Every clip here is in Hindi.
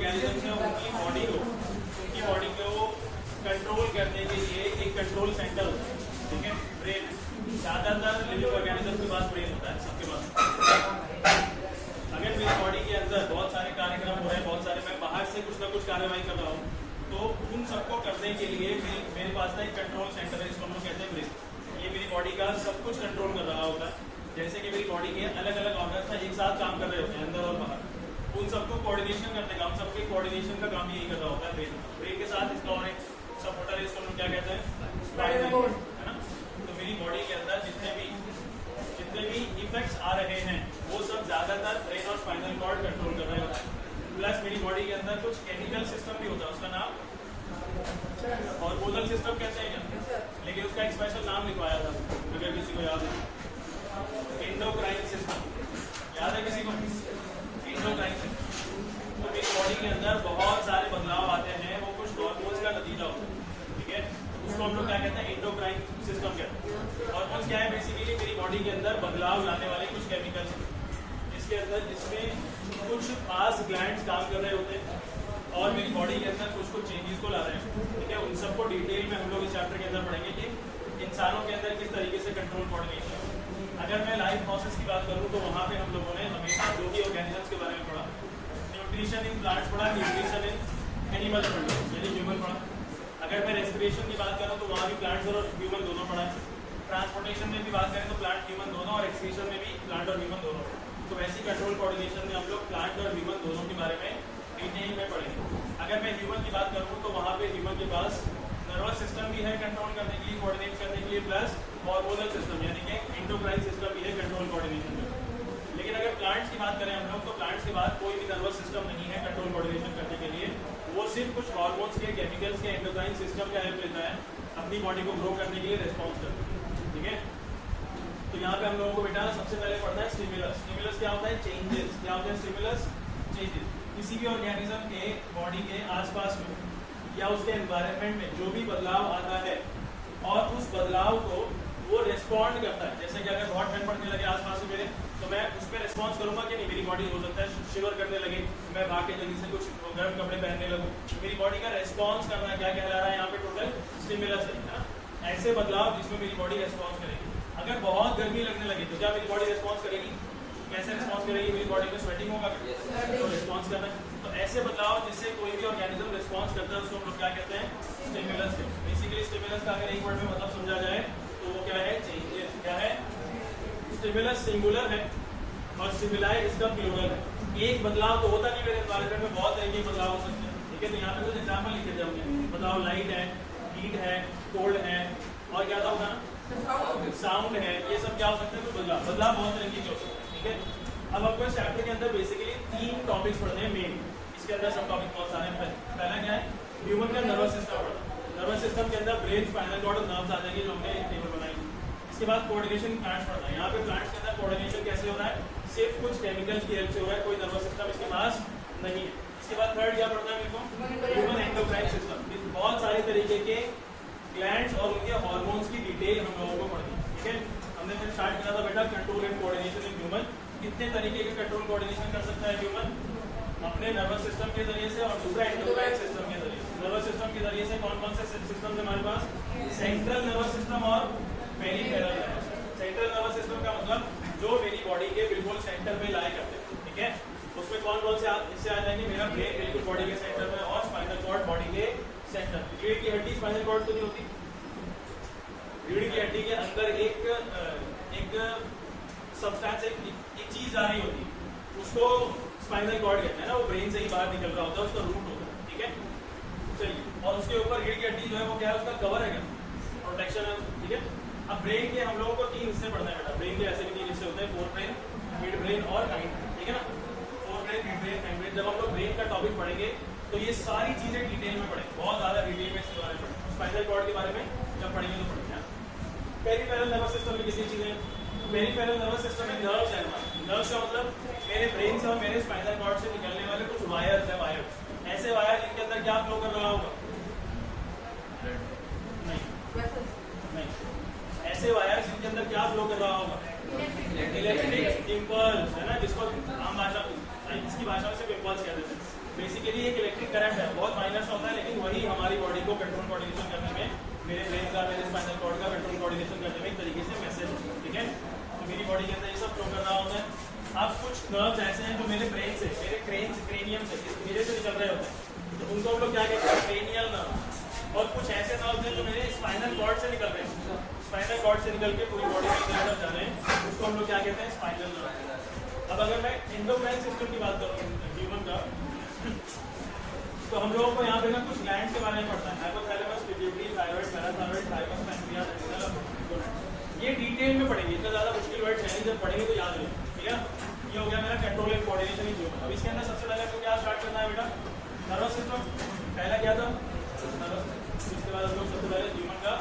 ऑर्गेनिजम्स हैं उनकी बॉडी को कंट्रोल करने के लिए एक कंट्रोल सेंटर होता है, ठीक है, ब्रेन। ज्यादातर लिविंग ऑर्गेनिज्म के पास ब्रेन होता है, सबके पास। अगर मेरी बॉडी के अंदर बहुत सारे कार्यक्रम हो रहे हैं, बहुत सारे, मैं बाहर से कुछ ना कुछ कार्रवाई कर रहा हूँ, तो उन सबको करने के लिए मेरे पास ना एक कंट्रोल सेंटर है, इसको हम लोग कहते हैं ब्रेन। ये मेरी बॉडी का सब कुछ कंट्रोल कर रहा होता है। जैसे कि मेरी बॉडी के अलग अलग ऑर्गन्स एक साथ काम कर रहे होते हैं, अंदर और बाहर, उन सबको कोऑर्डिनेशन करने का, हम सबके कोऑर्डिनेशन का काम यही कर रहा होता है ब्रेन। ब्रेन के साथ इसका और एक सपोर्टर है, इसको हम क्या कहते हैं, स्पाइनल कॉर्ड, है ना। तो मेरी बॉडी के अंदर जितने भी इफेक्ट्स आ रहे हैं वो सब ज्यादातर ब्रेन और स्पाइनल कॉर्ड कंट्रोल कर रहे होते हैं। प्लस मेरी बॉडी के अंदर कुछ केमिकल सिस्टम भी होता है, उसका नाम हार्मोनल सिस्टम कहते हैं क्या, लेकिन उसका एक स्पेशल नाम लिखवाया था, अगर किसी को याद है, एंडोक्राइन सिस्टम। याद है किसी को? Endocrine system. तो मेरी बॉडी के अंदर बहुत सारे बदलाव आते हैं, वो कुछ हार्मोन्स का नतीजा होता है, ठीक है। उसको हम लोग क्या कहते हैं, एंडोक्राइन सिस्टम कहते हैं। हार्मोन्स क्या है? बेसिकली मेरी बॉडी के अंदर बदलाव लाने वाले कुछ केमिकल्स हैं, जिसके अंदर जिसमें कुछ खास ग्लैंड्स काम कर रहे होते हैं और मेरी बॉडी के अंदर कुछ चेंजेस को ला रहे हैं, ठीक है। उन सबको डिटेल में हम लोग इस चैप्टर के अंदर पढ़ेंगे कि इंसानों के अंदर किस तरीके से कंट्रोल कोऑर्डिनेशन। अगर मैं लाइफ प्रोसेस की बात करूँ तो वहाँ पे हम लोगों ने हमेशा जो भी ऑर्गेनिजम्स के बारे में पढ़ा, न्यूट्रिशन इन प्लांट्स पढ़ा, न्यूट्रिशन इन एनिमल्स पढ़ा, यानी ह्यूमन पढ़ा। अगर मैं रेस्पिरेशन की बात करूँ तो वहाँ भी प्लांट्स और ह्यूमन दोनों पढ़ा है। ट्रांसपोर्टेशन में भी बात करें तो प्लांट ह्यूमन दोनों, और एक्सक्रीशन में भी प्लांट और ह्यूमन दोनों। तो वैसी कंट्रोल कोऑर्डिनेशन में हम लोग प्लांट और ह्यूमन दोनों के बारे में डिटेल में पढ़ेंगे। अगर मैं ह्यूमन की बात करूँ तो वहाँ पे ह्यूमन के पास नर्वस सिस्टम भी है कंट्रोल करने के लिए, कोऑर्डिनेट करने के लिए, प्लस हार्मोनल सिस्टम यानी कि एंडोक्राइन सिस्टम भी है कंट्रोल कोऑर्डिनेशन में। लेकिन अगर प्लांट्स की बात करें हम लोग तो प्लांट्स के बाद कोई भी नर्वस सिस्टम नहीं है कंट्रोल कोऑर्डिनेशन करने के लिए। वो सिर्फ कुछ हार्मोन्स के, केमिकल्स के, एंडोक्राइन सिस्टम का हेल्प लेता है अपनी बॉडी को ग्रो करने के लिए, रिस्पॉन्स करता है, ठीक है। तो यहाँ पे हम लोगों को बेटा सबसे पहले पढ़ना है स्टिमुलस। स्टिमुलस क्या होता है? चेंजेस। क्या होता है स्टिमुलस? चेंजेस। किसी भी ऑर्गेनिज्म के बॉडी के आसपास में या उसके एनवायरनमेंट में जो भी बदलाव आता है और उस बदलाव को वो रिस्पॉन्ड करता है। जैसे कि अगर बहुत ठंड पड़ने लगे आसपास से मेरे, तो मैं उस पर रिस्पॉन्स करूंगा कि नहीं, मेरी बॉडी हो सकता है शिवर करने लगे, मैं भाग के जल्दी से कुछ गर्म कपड़े पहनने लगूँ, मेरी बॉडी का रिस्पॉन्स करना क्या कहला रहा है यहाँ पे, टोटल स्टिमुलस है ना। ऐसे बदलाव जिसमें मेरी बॉडी रिस्पॉन्स करेगी। अगर बहुत गर्मी लगने लगी तो क्या मेरी बॉडी रिस्पॉन्स करेगी? कैसे रिस्पॉन्स करेगी? मेरी बॉडी में स्वेटिंग होगा तो रिस्पॉन्स करना है। तो ऐसे बदलाव जिससे कोई भी ऑर्गेनिज्म रिस्पॉन्स करता है उसको हम लोग क्या कहते हैं? स्टिमुलस। बेसिकली स्टिमुलस का अगर एक वर्ड में मतलब समझा जाए तो वो क्या है? चेंजेस। क्या है? स्टिमुलस सिंगुलर है और स्टिमुलाई इसका प्लूरल है। एक बदलाव तो होता नहीं, मेरे एनवायरनमेंट में बहुत तरह के बदलाव हो सकते हैं, ठीक है। तो यहाँ पे कुछ एग्जाम्पल लिखे थे हमने। बदलाव लाइट है, हीट है, कोल्ड है, और क्या था होगा ना, साउंड है। ये सब क्या हो सकते हैं? तो बदलाव बहुत तरीके के हो सकते हैं, ठीक है। अब आपको इस चैप्टर के अंदर बेसिकली 3 टॉपिक्स पढ़ने हैं मेन। इसके अंदर सब टॉपिक बहुत सारे हैं। पहला क्या है? ह्यूमन का नर्वस सिस्टम पढ़ना। नर्वस सिस्टम के अंदर ब्रेन, स्पाइनल कॉर्ड और नर्व्स आ जाएंगे जो हमने टेबल बनाई। इसके बाद कोऑर्डिनेशन प्लांट्स पढ़ना है। यहाँ पे प्लांट्स के अंदर कोऑर्डिनेशन कैसे हो रहा है? सिर्फ कुछ केमिकल्स की हेल्प से हो रहा है, कोई नर्वस सिस्टम इसके पास नहीं है। इसके बाद थर्ड क्या पढ़ना है मेरे को? Human endocrine system. बहुत सारे तरीके के ग्लैंड्स और उनके हार्मोन्स की डिटेल हम लोगों को पढ़नी है, ठीक है। हमने फिर स्टार्ट किया था बेटा control and coordination in human. कितने तरीके के कंट्रोल कोऑर्डिनेशन कर सकता है ह्यूमन? अपने नर्वस सिस्टम के जरिए से, और दूसरा एंडोक्राइन सिस्टम के जरिए से। नर्वस सिस्टम के जरिए से कौन कौन से सिस्टम है हमारे पास? सेंट्रल नर्वस सिस्टम और peripheral nervous system. Central nervous system का मतलब जो मेरी बॉडी के बिल्कुल सेंटर में लाई करते हैं, ठीक है। उसमें कौन कौन से इससे आ जाएंगे? मेरा ब्रेन बिल्कुल बॉडी के सेंटर में और स्पाइनल कॉर्ड बॉडी के सेंटर। रीढ़ की हड्डी स्पाइनल कॉर्ड तो नहीं होती। रीढ़ की हड्डी के अंदर एक सब्सटेंस, एक चीज आ रही होती है, उसको स्पाइनल कॉर्ड कहते हैं ना। वो ब्रेन से ही बाहर निकल रहा होता है, उसका रूट होता है, ठीक है। चलिए, और उसके ऊपर रीढ़ की हड्डी जो है वो क्या है? उसका कवर है, प्रोटेक्शन है, ठीक है। अब ब्रेन के हम लोगों को 3 हिस्से पढ़ना है बेटा। ब्रेन के ऐसे भी 3 हिस्से होते हैं, फोर ब्रेन, मिड ब्रेन और हाइंड ब्रेन, ठीक है ना। Fore brain, mid brain, hind brain. जब हम लोग ब्रेन का टॉपिक पढ़ेंगे तो ये सारी चीजें डिटेल में पढ़ेंगे, बहुत ज्यादा डिटेल में इसके बारे में पढ़ेंगे। स्पाइनल कॉर्ड के बारे में जब पढ़ेंगे तो पढ़ेंगे। पेरिफेरल नर्वस सिस्टम में कितनी चीजें? पेरिफेरल नर्वस सिस्टम में नर्व्स है। नर्व्स का मतलब मेरे ब्रेन से और मेरे स्पाइनल कॉर्ड से निकलने वाले कुछ वायर्स है। वायर्स, ऐसे वायर जिनके अंदर क्या फ्लो कर रहा होगा? नहीं, ऐसे वायर जिनके अंदर क्या फ्लो कर रहा होगा? इलेक्ट्रिक इम्पल्स, है ना, जिसको आम भाषा, इसकी भाषा में सिर्फ इम्पल्स कहते हैं। बेसिकली एक इलेक्ट्रिक करंट है, बहुत माइनर सा होता है, लेकिन वही हमारी बॉडी को पेट्रोल कोऑर्डिनेशन करने में, मेरे ब्रेन का, मेरे स्पाइनल कॉर्ड का पेट्रोल कोऑर्डिनेशन करने में एक तरीके से मैसेज, ठीक है। तो मेरी बॉडी के अंदर ये सब फ्लो कर रहा होता है। अब कुछ नर्व्स ऐसे हैं जो मेरे ब्रेन से, मेरे क्रेनियम से, मेरे से निकल रहे होते हैं, तो उनको हम लोग क्या कहते हैं, क्रेनियल नर्व। और कुछ ऐसे नर्व्स हैं जो मेरे स्पाइनल कॉर्ड से निकल रहे हैं, स्पाइनल कॉर्ड से निकल के पूरी बॉडी में इधर जा रहे हैं, उसको हम लोग क्या कहते हैं, स्पाइनल नर्व। अब अगर मैं एंडोक्राइन सिस्टम की बात करूँ ह्यूमन का, तो हम लोगों को यहाँ पे ना कुछ ग्लैंड के बारे में पढ़ता है, hypothalamus, pituitary, thyroid, parathyroid, thymus, pancreas, adrenal. ये डिटेल में पढ़ेंगे, इतना ज़्यादा मुश्किल वर्ड है नहीं, जब पढ़ेंगे तो याद रहे, ठीक है। ये हो गया मेरा control and coordination in human. अब इसके अंदर सबसे पहले तो क्या स्टार्ट करना है बेटा, नर्वस सिस्टम। पहला क्या था, नर्वस सिस्टम। इसके बाद हम लोग सबसे पहले ह्यूमन का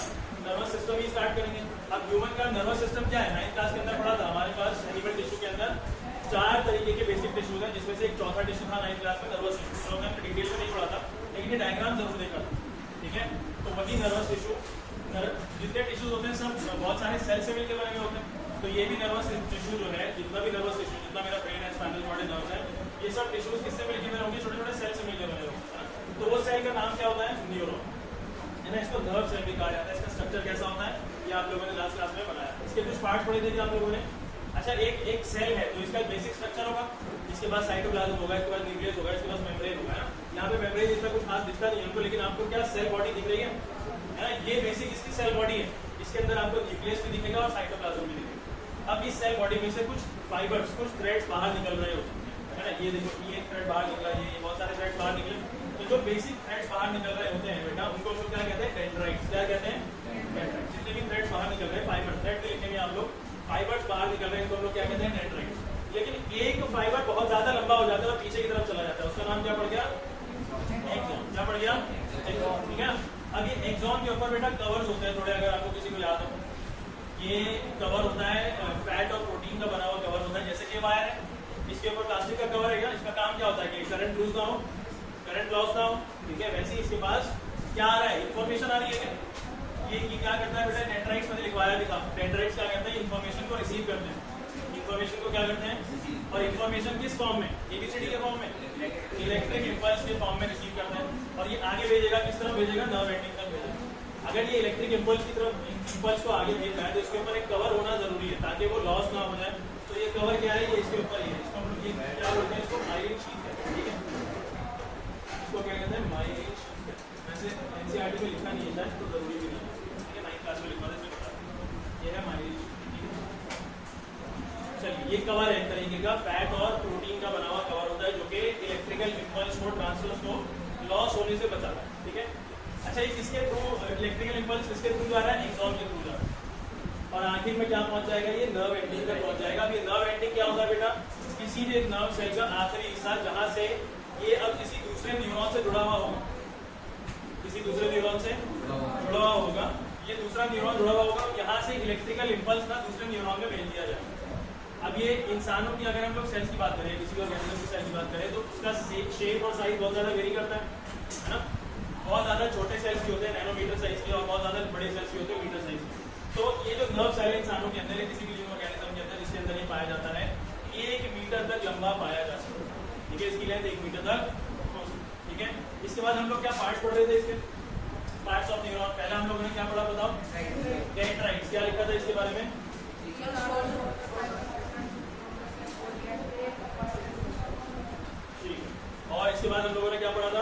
नर्वस सिस्टम ही स्टार्ट करेंगे। अब ह्यूमन का नर्वस सिस्टम क्या है, 9th क्लास के अंदर पढ़ा था, हमारे पास एनिमल टिश्यू के अंदर 4 तरीके के बेसिक टिश्यूज हैं, जिसमें से एक चौथा टिश्यू था 9th क्लास में, नर्वस टिश्यू। तो हमने डिटेल में नहीं पढ़ा था, लेकिन ये डायग्राम जरूर देखा था, ठीक है। तो वही नर्वस टिश्यू, जितने टिश्यूज होते हैं सब बहुत सारे सेल से मिलकर बने हुए होते हैं। तो ये भी नर्वस टिश्यू जो है, जितना भी नर्वस टिश्यू, जितना मेरा ब्रेन है, स्पाइनल कॉर्ड है, नर्व्स है, ये सब टिश्यूज किससे मिलकर बने होंगे, छोटे छोटे सेल से मिलकर बने होंगे। तो वो सेल का नाम क्या होता है, न्यूरॉन, है ना। इसको नर्व सेल भी कहा जाता है। इसका स्ट्रक्चर कैसा होता है, ये आप लोगों ने लास्ट क्लास में बनाया। इसके कुछ पार्ट पढ़े थे कि आप लोगों ने। अच्छा, एक सेल है तो इसका बेसिक स्ट्रक्चर होगा, इसके बाद साइटोप्लाज्म होगा, इसके बाद न्यूक्लियस होगा, इसके बाद मेम्ब्रेन होगा, है ना। यहाँ पे मेम्ब्रेन इसका कुछ खास दिखता नहीं हमको, लेकिन आपको क्या सेल बॉडी दिख रही है ना, ये बेसिक इसकी सेल बॉडी है। इसके अंदर आपको न्यूक्लियस भी दिखेगा और साइटोप्लाज्म भी दिखेगा। अब इस सेल बॉडी में से कुछ फाइबर्स, कुछ थ्रेड्स बाहर निकल रहे होते हैं, है ना। ये देखो, ये एक थ्रेड बाहर निकला, ये बहुत सारे थ्रेड्स बाहर निकले। तो जो बेसिक थ्रेड्स बाहर निकल रहे होते हैं बेटा, उनको क्या कहते हैं, डेंड्राइट्स। क्या कहते हैं, डेंड्राइट्स। जितने भी थ्रेड्स बाहर निकल रहे हैं, फाइबर थ्रेड भी लिखेंगे आप लोग, फाइबर्स बाहर निकल रहे हैं, तो हम लोग क्या कहते हैं, डेंड्राइट्स। लेकिन एक फाइबर बहुत ज्यादा लंबा हो जाता है और पीछे की तरफ चला जाता है, उसका नाम क्या पड़ गया, एक्सॉन। क्या पड़ गया, एक्सॉन, ठीक है। अब ये एक्सॉन के ऊपर बेटा कवर्स होते हैं थोड़े, अगर आपको किसी को याद हो, ये कवर होता है फैट और प्रोटीन का बना हुआ कवर होता है। जैसे कि वायर है, इसके ऊपर प्लास्टिक का कवर है क्या, इसका काम क्या होता है कि करंट लूज ना हो, करंट लॉस ना हो, ठीक है। वैसे ही इसके पास क्या आ रहा है, इन्फॉर्मेशन आ रही है क्या, ये क्या करता है बेटा, डेंड्राइट्स मैंने लिखवाया भी था। डेंड्राइट्स क्या करते हैं, इन्फॉर्मेशन को रिसीव करते हैं, इन्फॉर्मेशन को क्या करते हैं, और इन्फॉर्मेशन किस फॉर्म में, एबीसीडी के फॉर्म में, इलेक्ट्रिक इंपल्स के फॉर्म में रिसीव करते हैं। और ये आगे भेजेगा, किस तरफ भेजेगा, नर्व एंडिंग तक भेजेगा। अगर ये इलेक्ट्रिक इंपल्स की तरफ, इंपल्स को आगे भेजना है, तो इसके ऊपर एक कवर होना जरूरी है ताकि वो लॉस ना हो जाए। तो ये कवर क्या है, ये इसके ऊपर ही है, इसको हम लोग क्या बोलते हैं, इसको माइलिन शीट कहते हैं, ठीक है। इसको क्या कहते हैं, माइलिन शीट कहते हैं। वैसे एनसीईआरटी में लिखा नहीं है, तो जरूरी भी नहीं है, ठीक है। 9th क्लास में लिखवा देते हैं, ये है माइलिन शीट। चलिए, ये कवर है एक तरीके का, फैट और प्रोटीन का बना हुआ कवर होता है, जो कि इलेक्ट्रिकल इंपल्स को, ट्रांसफर को लॉस होने से बचाता है, ठीक है। अच्छा, ये किसके थ्रू, इलेक्ट्रिकल इंपल्स किसके थ्रू जा रहा है, एक्सॉन के थ्रू जा रहा है। और आखिर में क्या पहुंच जाएगा, ये नर्व एंडिंग तक पहुंच जाएगा। अब ये नर्व एंडिंग क्या होता है बेटा, किसी भी एक नर्व सेल का आखिरी हिस्सा, जहां से ये अब किसी दूसरे न्यूरॉन से जुड़ा हुआ होगा, किसी दूसरे न्यूरॉन से जुड़ा हुआ होगा, ये दूसरा न्यूरॉन जुड़ा हुआ होगा, यहाँ से इलेक्ट्रिकल इंपल्स ना दूसरे न्यूरॉन में भेज दिया जाएगा। अब ये इंसानों की अगर हम लोग सेल्स की बात करें, किसी ऑर्गेनिज्म की सेल की बात करें, तो उसका शेप और साइज बहुत ज्यादा वेरी करता है ना। बहुत ज़्यादा छोटे सेल्स भी होते हैं, नैनोमीटर साइज के, और बहुत ज़्यादा बड़े सेल्स भी होते हैं, मीटर साइज के। तो ये जो नर्व सेल है इंसानों के अंदर, किसी भी लिविंग ऑर्गेनिज्म के अंदर, जिसके अंदर ये पाया जाता है, 1 मीटर तक लंबा पाया जा सकता है, ठीक है। इसकी लेंथ 1 मीटर तक, ठीक है। इसके बाद हम लोग क्या पार्ट्स पढ़ रहे थे, इसके पार्ट्स ऑफ न्यूरॉन। पहला हम लोगों ने क्या पढ़ा बताओ, डेंड्राइट्स। क्या लिखा था इसके बारे में, और इसके बाद हम लोगों ने क्या पढ़ा था,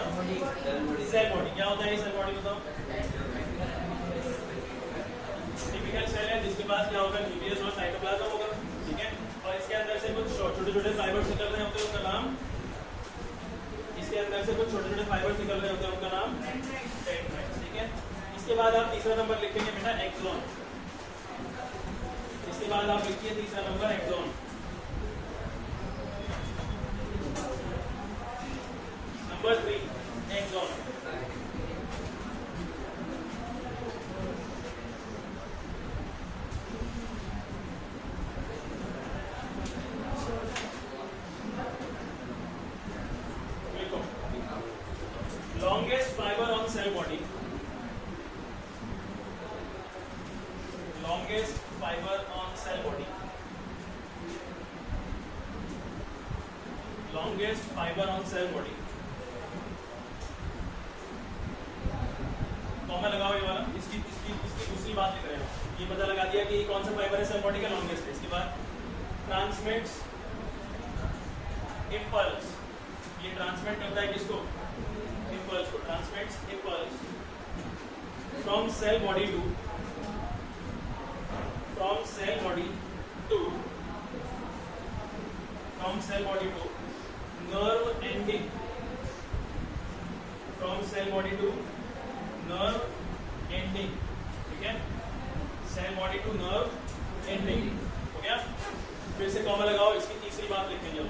सेल बॉडी। क्या होता है सेल बॉडी बताओ, टिपिकल सेल है जिसके पास क्या होगा, न्यूक्लियस और साइटोप्लाज्म होगा, ठीक है। और इसके अंदर से कुछ छोटे छोटे फाइबर्स निकल रहे होते हैं, उनका नाम, इसके अंदर से कुछ छोटे छोटे फाइबर्स निकल रहे होते हैं, उनका नाम डेंड्राइट्स, ठीक है। इसके बाद आप तीसरा नंबर लिखेंगे बेटा, एक्सॉन। इसके बाद आप लिखिए तीसरा नंबर, axon. Number 3, axon. Longest fiber on cell body. Longest fiber on cell body. Longest fiber on cell body. Comma लगाओ ये वाला, इसकी इसकी इसकी दूसरी बात लिख रहे हैं। ये पता लगा दिया कि कौन सा फाइबर है सेल बॉडी का लॉन्गेस्ट है। इसके बाद ट्रांसमिट्स इम्पल्स, ये ट्रांसमिट करता है किसको? इम्पल्स को। Transmits impulse from cell body to from cell body to nerve ending, from cell body to nerve ending, ठीक है? Cell body to nerve ending हो गया। फिर से कॉमा लगाओ, इसकी तीसरी बात लिखेंगे हम।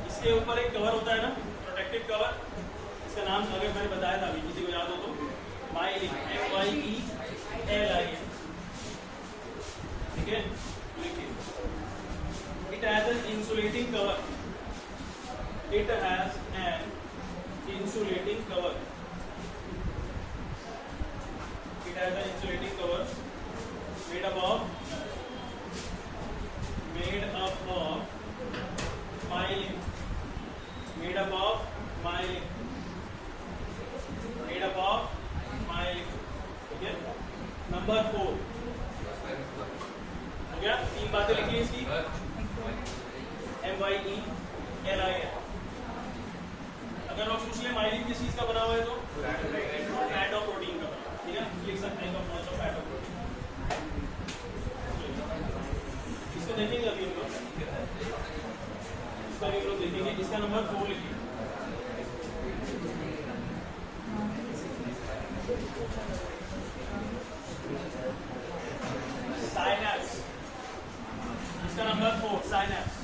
इसके ऊपर एक कवर होता है ना, प्रोटेक्टिव कवर, इसका नाम अगर मैंने बताया था अभी, किसी को याद हो तो, माइलिन, MYELIN, ठीक है? लिखिए, it has an insulating cover, it has an insulating cover, it has an insulating cover made up of myelin, made up of myelin, ठीक है? नंबर 4 हो गया। 3 बातें लिख ली इसकी, MYELIN। अगर वो पूछ ले माइलिन किस चीज का बना हुआ है तो फैट और प्रोटीन का बना, ठीक है? लिख सकते हैं कंपाउंड्स ऑफ फैट और प्रोटीन। इसको देखेंगे अभी हम लोग, इसका भी हम लोग देखेंगे। इसका नंबर 4 लिखिए। साइनैप्स, इसका नंबर 4 साइनैप्स।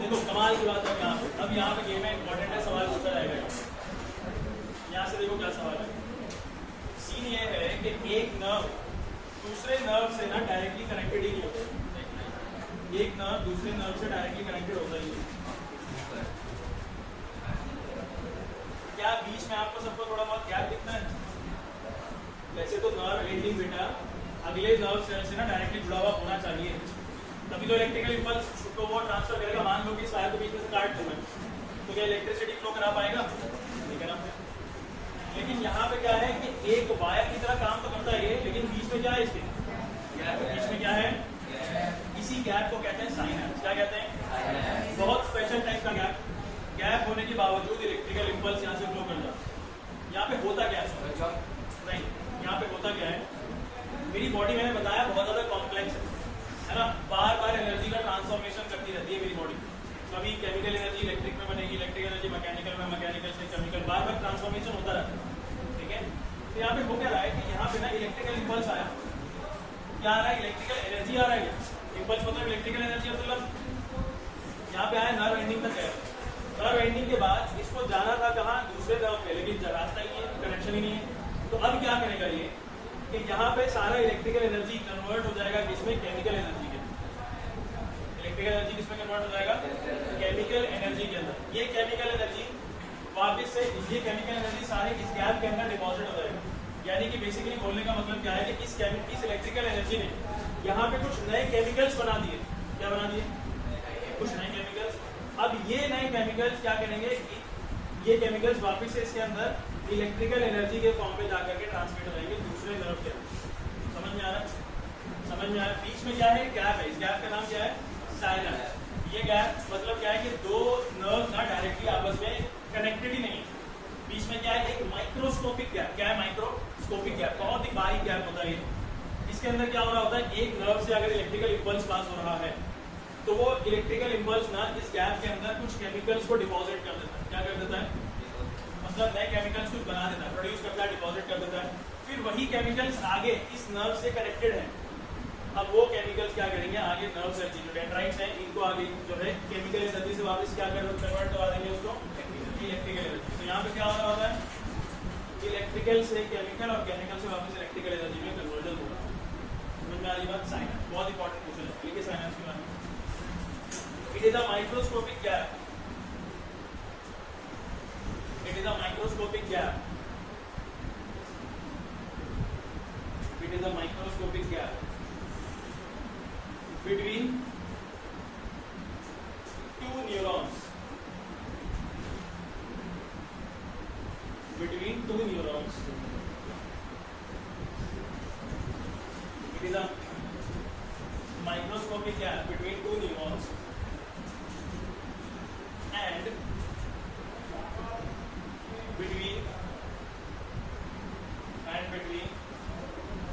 देखो कमाल की बात है यहाँ पे, अब यहाँ पे गेम में इंपॉर्टेंट है, सवाल पूछा जाएगा। यहाँ से देखो क्या सवाल है। सीन ये है कि एक नर्व दूसरे नर्व से ना डायरेक्टली कनेक्टेड ही नहीं होता, एक नर्व दूसरे नर्व से डायरेक्टली कनेक्टेड होता ही नहीं। क्या बीच में आपको सबको थोड़ा बहुत गैप दिखता है? वैसे तो नर्व एंडिंग बेटा अगले नर्व सेल से ना डायरेक्टली जुड़ा हुआ होना चाहिए, तभी तो इलेक्ट्रिकल इंपल्स को वो ट्रांसफर करेगा। मान लो कि इस वायर को बीच में से काट दूं मैं, तो क्या इलेक्ट्रिसिटी फ्लो करा पाएगा? नहीं करा पाएगा। लेकिन यहाँ पे क्या है कि एक वायर की तरह काम तो करता है ये, लेकिन बीच में क्या है? इसके बीच में क्या है? इसी गैप को कहते हैं साइनैप्स। क्या कहते हैं? बहुत स्पेशल टाइप का गैप। गैप होने के बावजूद इलेक्ट्रिकल इंपल्स यहाँ से फ्लो कर जाता है। यहाँ पे होता क्या है? नहीं, यहाँ पे होता क्या है? मेरी बॉडी मैंने बताया बहुत ज्यादा कॉम्प्लेक्स है ना, बार बार एनर्जी का ट्रांसफॉर्मेशन करती रहती है मेरी बॉडी। कभी केमिकल एनर्जी इलेक्ट्रिक में बनेगी, इलेक्ट्रिक एनर्जी मैकेनिकल में, मैकेनिकल से केमिकल, बार बार ट्रांसफॉर्मेशन होता रहता है, ठीक है? तो यहाँ पे हो क्या रहा है कि यहाँ पे ना इलेक्ट्रिकल इंपल्स आया, क्या आ रहा है? इलेक्ट्रिकल एनर्जी आ रहा है। इंपल्स मतलब इलेक्ट्रिकल एनर्जी, मतलब यहाँ पे आया नर्व एंडिंग तक गया। नर्व एंडिंग के बाद इसको जाना था कहाँ? दूसरे नर्व पे, लेकिन रास्ता ही नहीं है, कनेक्शन ही नहीं है। तो अब क्या करेगा ये कि यहाँ पे सारा इलेक्ट्रिकल एनर्जी कन्वर्ट हो जाएगा किसमें? केमिकल एनर्जी के। इलेक्ट्रिकल एनर्जी किसमें कन्वर्ट हो जाएगा? केमिकल एनर्जी के अंदर। ये केमिकल एनर्जी वापस से, ये केमिकल एनर्जी सारे इस गैप के अंदर डिपॉजिट हो जाएगा। यानी कि बेसिकली बोलने का मतलब क्या है कि इस इलेक्ट्रिकल एनर्जी ने यहाँ पे कुछ नए केमिकल्स बना दिए। क्या बना दिए? कुछ नए केमिकल्स। अब ये नए केमिकल्स क्या करेंगे? ये केमिकल्स वापस से इसके अंदर इलेक्ट्रिकल एनर्जी के फॉर्म में जाकर के ट्रांसमिट हो जाएंगे दूसरे नर्व के अंदर। समझ में आ रहा है? समझ में आ रहा है? बीच में क्या है? गैप है। इस गैप का नाम क्या है? साइनैप्स। ये गैप मतलब क्या है कि दो नर्व ना डायरेक्टली आपस में कनेक्टेड ही नहीं है। बीच में क्या है? एक माइक्रोस्कोपिक गैप। क्या है? माइक्रोस्कोपिक गैप, बहुत ही बारीक गैप होता है। इसके अंदर क्या हो रहा होता है? एक नर्व से अगर इलेक्ट्रिकल इंपल्स पास हो रहा है तो वो इलेक्ट्रिकल इंपल्स ना इस गैप के अंदर कुछ केमिकल्स को डिपॉजिट कर देता है। क्या कर देता है? मतलब नए केमिकल्स कुछ बना देता है, प्रोड्यूस करता है, डिपॉजिट कर देता है। फिर वही केमिकल्स आगे इस नर्व से कनेक्टेड है। अब वो केमिकल्स क्या करेंगे? आगे नर्व सेल जो डेंड्राइट्स हैं इनको आगे जो है केमिकल एनर्जी से वापस क्या कन्वर्ट करवा देंगे उसको? Electrical energy. तो यहाँ पे क्या हो रहा होता है? इलेक्ट्रिकल से केमिकल और केमिकल से वापस इलेक्ट्रिकल एनर्जी में कन्वर्जन होगा। समझ में आ रही बात? साइनैप्स बहुत इंपॉर्टेंट क्वेश्चन है, ठीक है? साइनैप्स के बारे में it is a microscopic gap. It is a microscopic gap it is a microscopic gap between two neurons, between two neurons. It is a microscopic gap between two neurons and between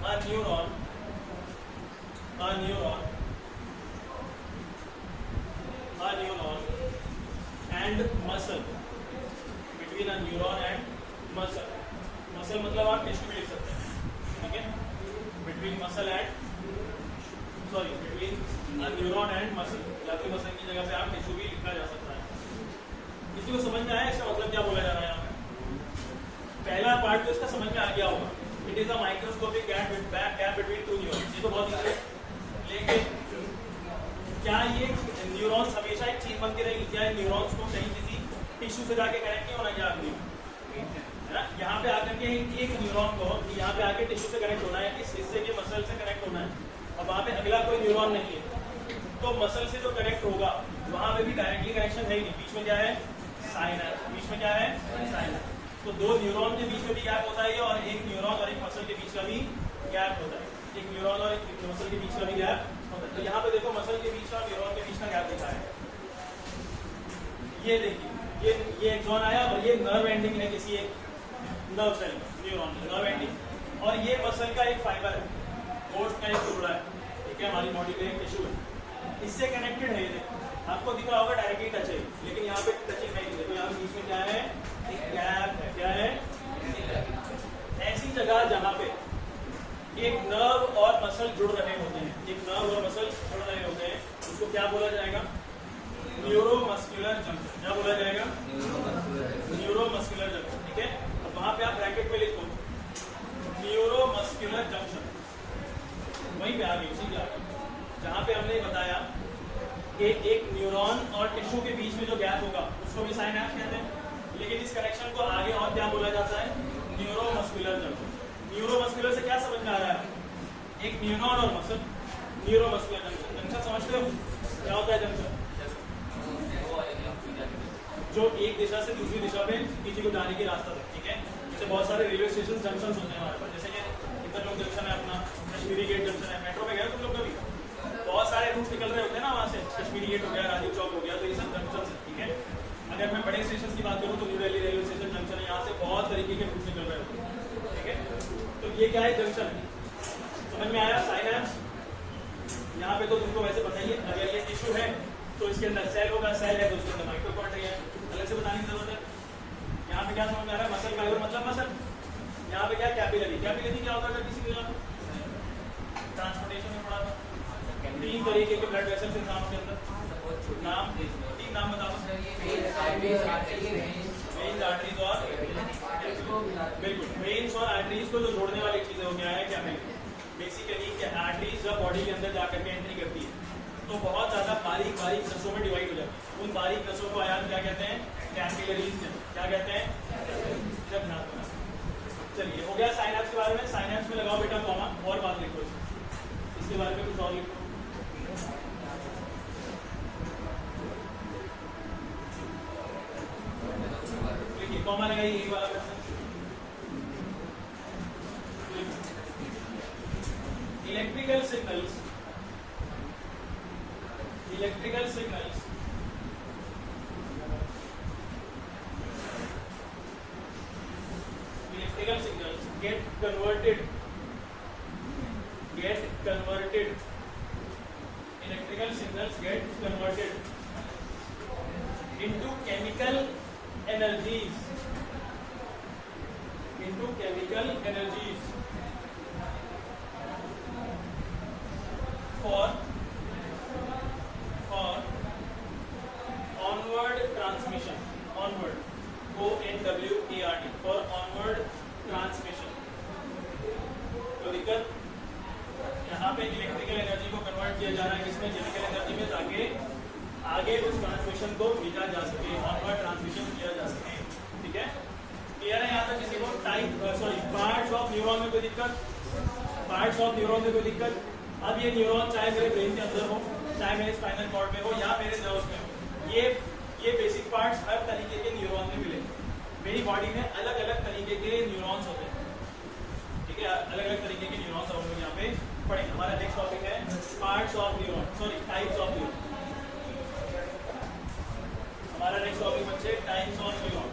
a neuron and muscle, between a neuron and muscle मतलब आप टिश्यू भी लिख सकते हैं, ठीक है, between muscle and between neuron and muscle, या फिर मसल की जगह पे आप टिश्यू भी लिखा जा सकता है। किसी को समझ में आया इसका मतलब क्या बोला जा रहा है यहाँ पे? पहला पार्ट तो इसका समझ में आ गया होगा, it is a microscopic gap between two neurons, ये तो बहुत इजी है। लेकिन क्या ये न्यूरॉन्स हमेशा एक चीज बनती रहेगी? क्या न्यूरॉन्स को कहीं किसी टिश्यू से जाके कनेक्ट नहीं होना? क्या आदमी यहाँ पे आकर के एक न्यूरॉन को यहाँ पे आके टिश्यू से कनेक्ट होना है, इस हिस्से के मसल से कनेक्ट होना है, और वहाँ पे अगला कोई न्यूरॉन नहीं है, तो मसल से जो कनेक्ट होगा वहाँ पे भी डायरेक्टली कनेक्शन है ही नहीं। बीच में क्या है? साइनैप्स। बीच में क्या है? साइनैप्स। तो दो न्यूरॉन के बीच में भी गैप होता है, और एक न्यूरॉन और एक मसल के बीच का भी गैप होता है, एक न्यूरॉन और एक मसल के बीच का भी गैप होता है। तो यहाँ पे देखो मसल के बीच का न्यूरॉन के बीच का गैप दिखा है, ये देखिए, ये एक्सॉन आया और ये नर्व एंडिंग है किसी एक nerve cell neuron nerve ending, और ये मसल का एक फाइबर है, गोश्त का एक टुकड़ा है, ठीक है, हमारी बॉडी का एक टिश्यू है, इससे कनेक्टेड है। ये देखो आपको दिख रहा होगा डायरेक्टली टच है, लेकिन यहाँ पे टचिंग नहीं है। तो यहाँ बीच में क्या है? एक गैप है। क्या है? ऐसी जगह जहाँ पे एक नर्व और मसल जुड़ रहे होते हैं, एक नर्व और मसल जुड़ रहे होते हैं, उसको क्या बोला जाएगा? Neuromuscular junction. क्या बोला जाएगा? न्यूरोमस्कुलर जंक्शन, ठीक है। अब वहां पे आप ब्रैकेट में लिखो न्यूरोमस्कुलर जंक्शन, वहीं पे आ गई, उसी पे आ गई जहां पे हमने बताया कि एक न्यूरॉन और टिश्यू के बीच में जो गैप होगा उसको भी साइनैप्स कहते हैं, लेकिन इस कनेक्शन को आगे और क्या बोला जाता है? Neuromuscular junction. न्यूरोमस्कुलर से क्या समझ में आ रहा है? एक न्यूरॉन और मसल, न्यूरोमस्कुलर जंक्शन। जंक्शन समझते हो क्या होता है? जंक्शन जो एक दिशा से दूसरी दिशा में किसी को जाने की रास्ता है, ठीक है। जैसे बहुत सारे रेलवे स्टेशन जंक्शन होते हैं हमारे पास, जैसे कि इधर लोग जंक्शन है अपना, कश्मीरी गेट जंक्शन है, मेट्रो में गए तुम लोग कभी? बहुत सारे रूट निकल रहे होते हैं ना वहाँ से, कश्मीरी गेट हो गया, राजीव चौक हो गया, तो ये सब जंक्शन है, ठीक है। अगर मैं बड़े स्टेशन की बात करूँ तो new Delhi railway station junction है, यहाँ से बहुत तरीके के रूट निकल रहे होते हैं, ठीक है। तो ये क्या है? जंक्शन है। समझ में आया? साइनैप्स यहाँ पे तो तुमको वैसे बताइए, अगर ये टिश्यू है तो इसके अंदर सेल होगा, सेल है तो उसके अंदर माइटोकॉन्ड्रिया है, अलग से बताने की जरूरत है। यहाँ पे क्या समझ आ रहा है? मसल फाइबर मतलब मसल। यहाँ पे क्या? कैपिलरी। कैपिलरी क्या होता है? किसी को ट्रांसपोर्टेशन में पढ़ा था, 3 तरीके के ब्लड वेसल्स इंसान के अंदर, नाम 3 नाम बताओ। वेन्स, आर्टरीज और बिल्कुल, वेन्स और आर्टरीज को जो जोड़ने वाली चीजें हो गया है कैपिलरी। बेसिकली आर्टरीज जब बॉडी के अंदर जाकर के एंट्री करती है तो बहुत ज्यादा बारीक बारीक नसों में डिवाइड हो जाती है। उन बारीक नसों को आयाम क्या कहते हैं? कैपिलरीज। क्या कहते हैं? जब ना। चलिए, हो गया साइनैप्स के बारे में। साइनैप्स में लगाओ बेटा कॉमा, और बात लिखो, इसके बारे में कुछ और लिखो। देखिए कॉमा लगाइए, यही वाला question. Electrical signals get converted electrical signals get converted into chemical energies for onward transmission, onward, ONWARD, for onward transmission। तो दिक्कत यहाँ पे इलेक्ट्रिकल एनर्जी को कन्वर्ट किया जा रहा है किसमें? केमिकल एनर्जी में, ताकि आगे उस ट्रांसमिशन को भेजा जा सके, ऑनवर्ड ट्रांसमिशन किया जा सके, ठीक है। क्लियर है यहाँ तक किसी को? टाइप पार्ट्स ऑफ न्यूरॉन में कोई दिक्कत? पार्ट्स ऑफ न्यूरॉन में कोई दिक्कत? अब ये न्यूरॉन चाहे मेरे ब्रेन के अंदर हो, चाहे मेरे स्पाइनल कॉर्ड में हो या मेरे नर्व्स में हो, ये बेसिक पार्ट्स हर तरीके के न्यूरॉन में मिलेंगे। मेरी बॉडी में अलग अलग तरीके के न्यूरॉन्स होते हैं, ठीक है, अलग अलग तरीके के न्यूरॉन्स हम लोग यहाँ पे पढ़ेंगे। हमारा नेक्स्ट टॉपिक है parts of neuron, sorry types of neuron. हमारा नेक्स्ट टॉपिक बच्चे types of neuron,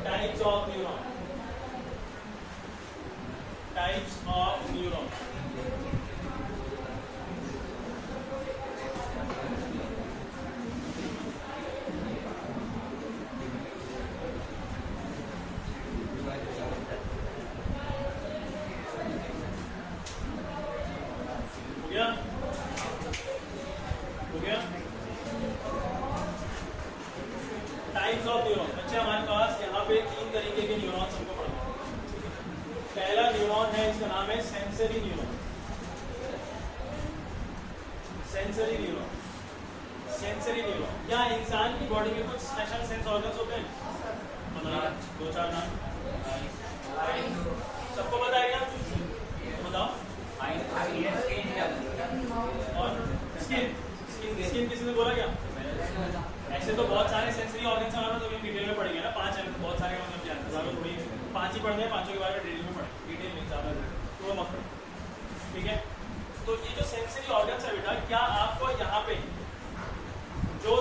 types of neuron, types of neuron. हो गया टाइप्स ऑफ न्यूरॉन। बच्चे हमारे पास यहाँ पे 3 तरीके के न्यूरॉन्स हमको पढ़ना है। पहला न्यूरॉन है, इसका नाम है sensory neuron. Sensory neuron, sensory neuron. क्या इंसान की बॉडी में कुछ स्पेशल सेंस ऑर्गन्स होते हैं? बताओ 2-4 नाम। सबको पता है क्या? बताओ। और स्किन, स्किन किसी ने बोला क्या? ऐसे तो बहुत सारे सेंसरी ऑर्गन्स हमारे तो डिटेल में पढ़ेंगे ना, 5 है बहुत सारे मतलब क्या है, थोड़ी 5 ही पढ़ने हैं, 5 के बारे में डिटेल में पढ़ेंगे, डिटेल में ज़्यादा तो मत पढ़ो, ठीक है। तो ये जो सेंसरी ऑर्गन्स है बेटा, क्या आपको यहाँ पे जो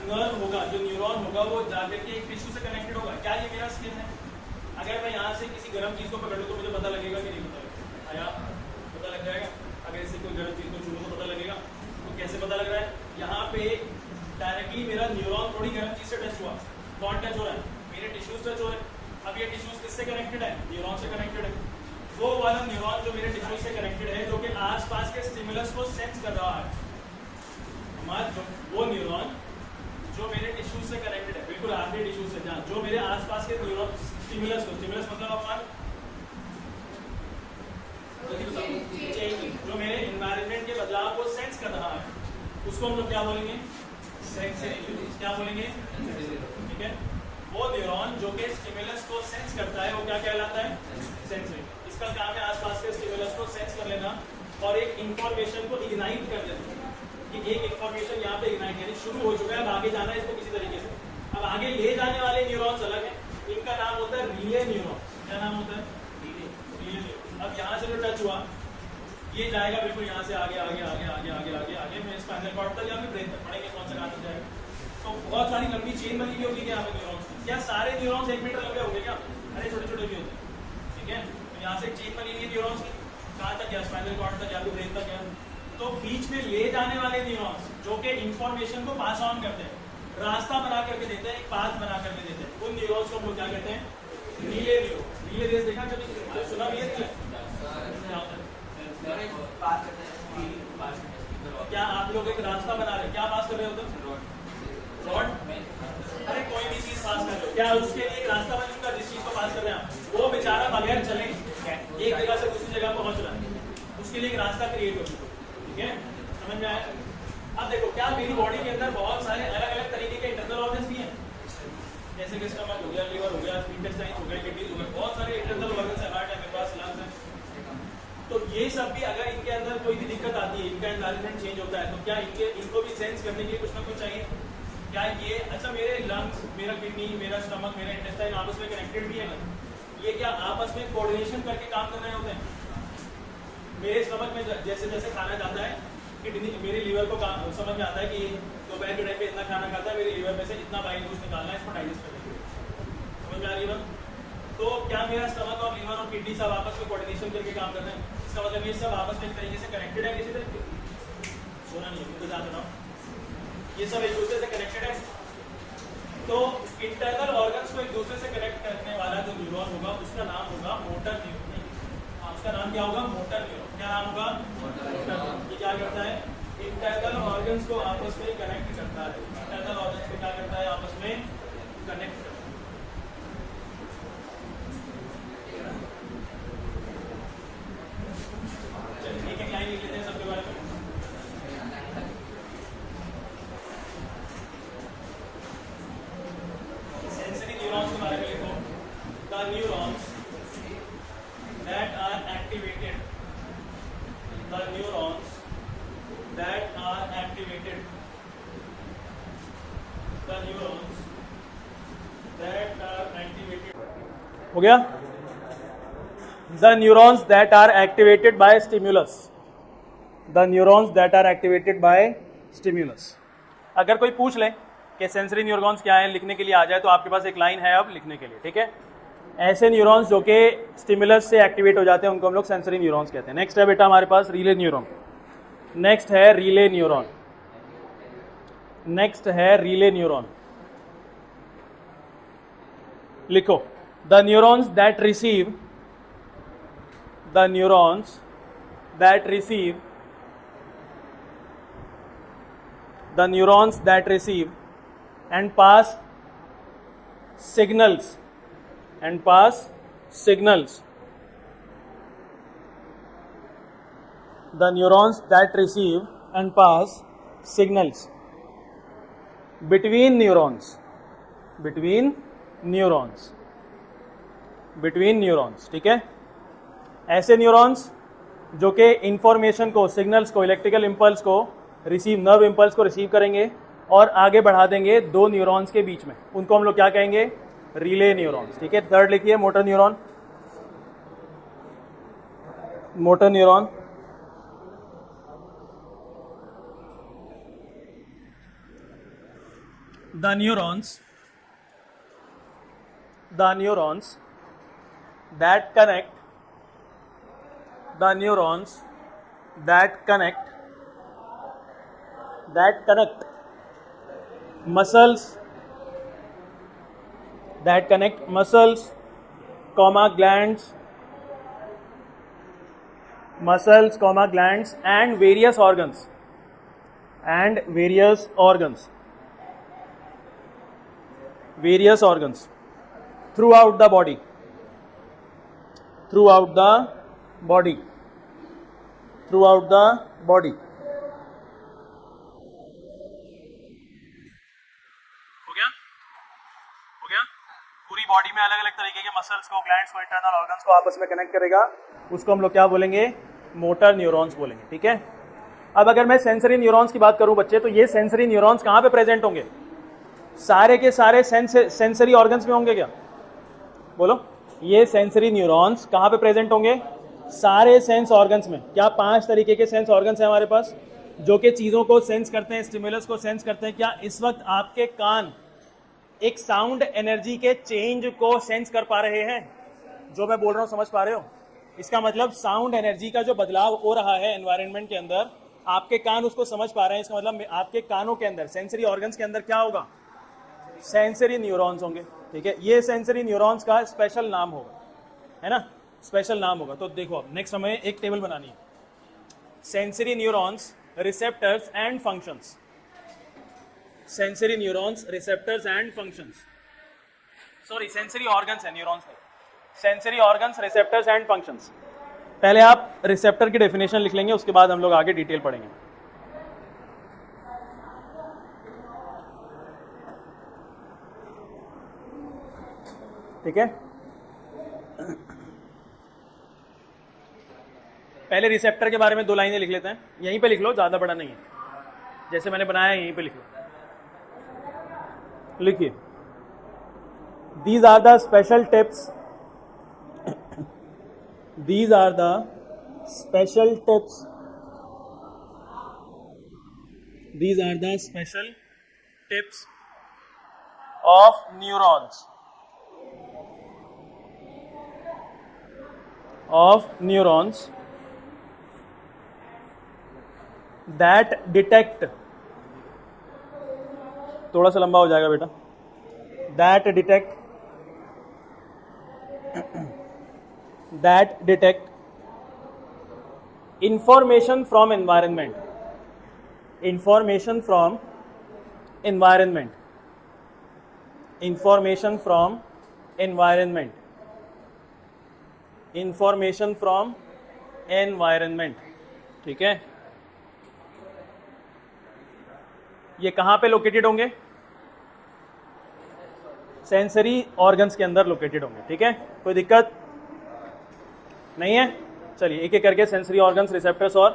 नर्व होगा, जो न्यूरॉन होगा, वो जाकर के एक टिश्यू से कनेक्टेड होगा? क्या ये मेरा स्किन है? अगर मैं यहाँ से किसी गर्म चीज़ को पकड़ लूँ तो मुझे पता लगेगा कि नहीं पता लगेगा? आया पता लग जाएगा। अगर इसे कोई गर्म चीज़ को छूलूँ तो पता लगेगा। तो कैसे पता लग रहा है? यहाँ पे डायरेक्टली मेरा न्यूरॉन थोड़ी गर्म चीज से टच हुआ, कौन टच हो रहा है? मेरे टिश्यूज टच हो रहे हैं। अब ये टिश्यूज किससे कनेक्टेड है? न्यूरॉन से कनेक्टेड है। वो वाला न्यूरॉन जो मेरे टिश्यूज से कनेक्टेड है, जो कि आसपास के स्टिमुलस को सेंस कर रहा है, हमारा वो न्यूरॉन जो मेरे टिश्यूज से कनेक्टेड है, बिल्कुल आखिरी टिश्यूज से, जहाँ जो मेरे आसपास के न्यूरॉन स्टिमुलस को, स्टिमुलस मतलब हमारा जो मेरे एनवायरनमेंट के बदलाव को सेंस कर रहा है, उसको हम लोग क्या बोलेंगे? Sensory neuron. क्या बोलेंगे? ठीक है। वो न्यूरॉन जो कि स्टिमुलस को सेंस करता है, वो क्या कहलाता है? सेंसरी। इसका काम है आसपास के स्टिमुलस को सेंस कर लेना और एक इंफॉर्मेशन को इग्नाइट कर देना। कि एक इंफॉर्मेशन यहाँ पे इग्नाइट यानी शुरू हो चुका है, अब आगे जाना है इसको किसी तरीके से। अब आगे ले जाने वाले न्यूरॉन्स अलग है, इनका नाम होता है रिले न्यूरॉन। क्या नाम होता है? Relay neuron. अब यहाँ से जो टच हुआ, ये जाएगा बिल्कुल यहाँ से आगे आगे आगे आगे आगे आगे आगे में स्पाइनल कॉर्ड तक या फिर ब्रेन तक, पढ़ेंगे कौन सा कहाँ तक जाएगा। तो बहुत सारी लंबी चेन बनी हुई होगी यहाँ पे न्यूरॉन्स की। क्या सारे न्यूरॉन्स 1 मीटर लंबे होंगे क्या? अरे छोटे छोटे भी होते हैं, ठीक है। तो यहाँ से एक चेन बनी हुई है न्यूरॉन्स की, कहाँ तक गया? स्पाइनल कॉर्ड तक या फिर ब्रेन तक गया। तो बीच में ले जाने वाले न्यूरॉन्स जो कि इंफॉर्मेशन को पास ऑन करते हैं, रास्ता बना करके देते हैं, एक पाथ बना करके देते हैं, उन न्यूरॉन्स को हम लोग क्या कहते हैं? Relay neuron. रिले रेस देखा कभी? सुना भी है? क्या आप लोग एक रास्ता बना रहे हैं, क्या पास कर रहे हो? तो रॉड, अरे कोई भी चीज पास कर रहे हो, क्या उसके लिए एक रास्ता बन चुका जिस चीज को पास कर रहे हैं आप? वो बेचारा बगैर चले एक जगह से दूसरी जगह पहुंच रहा है, उसके लिए एक रास्ता क्रिएट हो चुका, ठीक है। समझ में आया? अब देखो, क्या मेरी बॉडी के अंदर बहुत सारे अलग अलग तरीके के इंटरनल ऑर्गन्स भी हैं, जैसे कि स्टमक हो गया, लिवर हो गया, इंटेस्टाइन हो गया, किडनी हो गया, बहुत सारे इंटरनल ऑर्गन्स है, हार्ट है, मेरे पास लंग्स है। तो ये सब भी अगर इनके अंदर कोई भी दिक्कत आती है, इनका एनवायरनमेंट चेंज होता है, तो क्या इनको भी सेंस करने के लिए कुछ ना कुछ चाहिए? क्या ये अच्छा मेरे लंग्स, मेरा किडनी, मेरा स्टमक, मेरा इंटेस्टाइन आपस में कनेक्टेड भी है ना? ये क्या आपस में कोऑर्डिनेशन करके काम कर रहे होते हैं? मेरे स्टमक में जैसे जैसे खाना जाता है, किडनी मेरे लीवर को समझ में आता है कि दोपहर के टाइम पे इतना खाना खाता है, मेरे लीवर में से इतना बाइल जूस निकालना है इसको डाइजेस्ट करने के लिए। समझ में आ रही है बात? तो क्या मेरा स्टमक और लीवर और किडनी सब आपस में कोऑर्डिनेशन करके काम कर रहे हैं? इसका मतलब ये सब आपस में एक तरीके से कनेक्टेड है किसी तरीके? सोना नहीं है, तो जाते ना, ये सब एक दूसरे से कनेक्टेड है। तो इंटरनल ऑर्गन्स को एक दूसरे से कनेक्ट करने वाला जो न्यूरॉन होगा, उसका नाम होगा मोटर न्यूरॉन। उसका नाम क्या होगा? Motor neuron. क्या नाम होगा? Motor neuron. ये क्या करता है? इंटरनल ऑर्गन्स को आपस में कनेक्ट करता है। इंटरनल ऑर्गन्स को क्या करता है? आपस में कनेक्ट करता है। चलिए एक एक लाइन लिख लेते हैं सबके बारे में। सेंसरी न्यूरॉन्स के बारे में लिखो। The neurons activated, the neurons that are activated. हो गया? The neurons that are activated by stimulus. The neurons that are activated by stimulus. अगर कोई पूछ ले कि सेंसरी न्यूरॉन्स क्या है, लिखने के लिए आ जाए, तो आपके पास एक लाइन है अब लिखने के लिए, ठीक है? ऐसे न्यूरॉन्स जो कि स्टिमुलस से एक्टिवेट हो जाते हैं उनको हम लोग सेंसरी न्यूरॉन्स कहते हैं. नेक्स्ट है बेटा हमारे पास रिले न्यूरॉन. नेक्स्ट है रिले न्यूरॉन. नेक्स्ट है रिले न्यूरॉन. लिखो, the neurons that receive, the neurons that receive, the neurons that receive and pass signals and pass signals, the neurons that receive and pass signals between neurons, between neurons, between neurons. ठीक है? ऐसे न्यूरॉन्स जो कि इंफॉर्मेशन को, सिग्नल्स को, इलेक्ट्रिकल इम्पल्स को रिसीव, नर्व इम्पल्स को रिसीव करेंगे और आगे बढ़ा देंगे दो न्यूरॉन्स के बीच में, उनको हम लोग क्या कहेंगे? Relay neurons. ठीक है? थर्ड लिखिए, motor neuron. Motor neuron. The neurons that connect, the neurons that connect muscles, comma glands, and various organs, throughout the body, हो गया? पूरी बॉडी में अलग अलग तरीके के मसल्स को, ग्लैंड्स को, इंटरनल ऑर्गन्स को आपस में कनेक्ट करेगा, उसको हम लोग क्या बोलेंगे? मोटर न्यूरॉन्स बोलेंगे. ठीक है? अब अगर मैं सेंसरी न्यूरॉन्स की बात करूं बच्चे, तो ये सेंसरी न्यूरॉन्स कहां पे प्रेजेंट होंगे? सारे के सारे सेंसरी ऑर्गन्स में होंगे क्या? बोलो, ये सेंसरी न्यूरॉन्स कहां पे प्रेजेंट होंगे? सारे सेंस ऑर्गन्स में. क्या 5 तरीके के सेंस ऑर्गन्स हैं हमारे पास जो कि चीज़ों को सेंस करते हैं, स्टिमुलस को सेंस करते हैं? क्या इस वक्त आपके कान एक साउंड एनर्जी के चेंज को सेंस कर पा रहे हैं? जो मैं बोल रहा हूँ समझ पा रहे हो? इसका मतलब साउंड एनर्जी का जो बदलाव हो रहा है एनवायरनमेंट के अंदर, आपके कान उसको समझ पा रहे हैं. इसका मतलब आपके कानों के अंदर, सेंसरी ऑर्गन्स के अंदर क्या होगा? सेंसरी न्यूरॉन्स होंगे. ठीक है? ये सेंसरी न्यूरॉन्स का स्पेशल नाम होगा, है ना? स्पेशल नाम होगा. तो देखो, अब नेक्स्ट हमें एक टेबल बनानी है. Sensory neurons, receptors and functions. Sensory neurons, receptors and functions. Sorry, sensory organs है, न्यूरॉन्स नहीं. Sensory organs, receptors and functions. पहले आप रिसेप्टर की डेफिनेशन लिख लेंगे, उसके बाद हम लोग आगे डिटेल पढ़ेंगे. ठीक है? पहले रिसेप्टर के बारे में 2 लाइनें लिख लेते हैं. यहीं पे लिख लो, ज़्यादा बड़ा नहीं है, जैसे मैंने बनाया यहीं पे लिख लो. लिखिए, these are the special tips, these are the special tips, these are the special tips of neurons, that detect, थोड़ा सा लंबा हो जाएगा बेटा, that detect information from environment, information from environment. ठीक है? ये कहाँ पे लोकेटेड होंगे? सेंसरी ऑर्गन्स के अंदर लोकेटेड होंगे. ठीक है? कोई दिक्कत नहीं है? चलिए एक एक करके सेंसरी ऑर्गन्स, रिसेप्टर्स और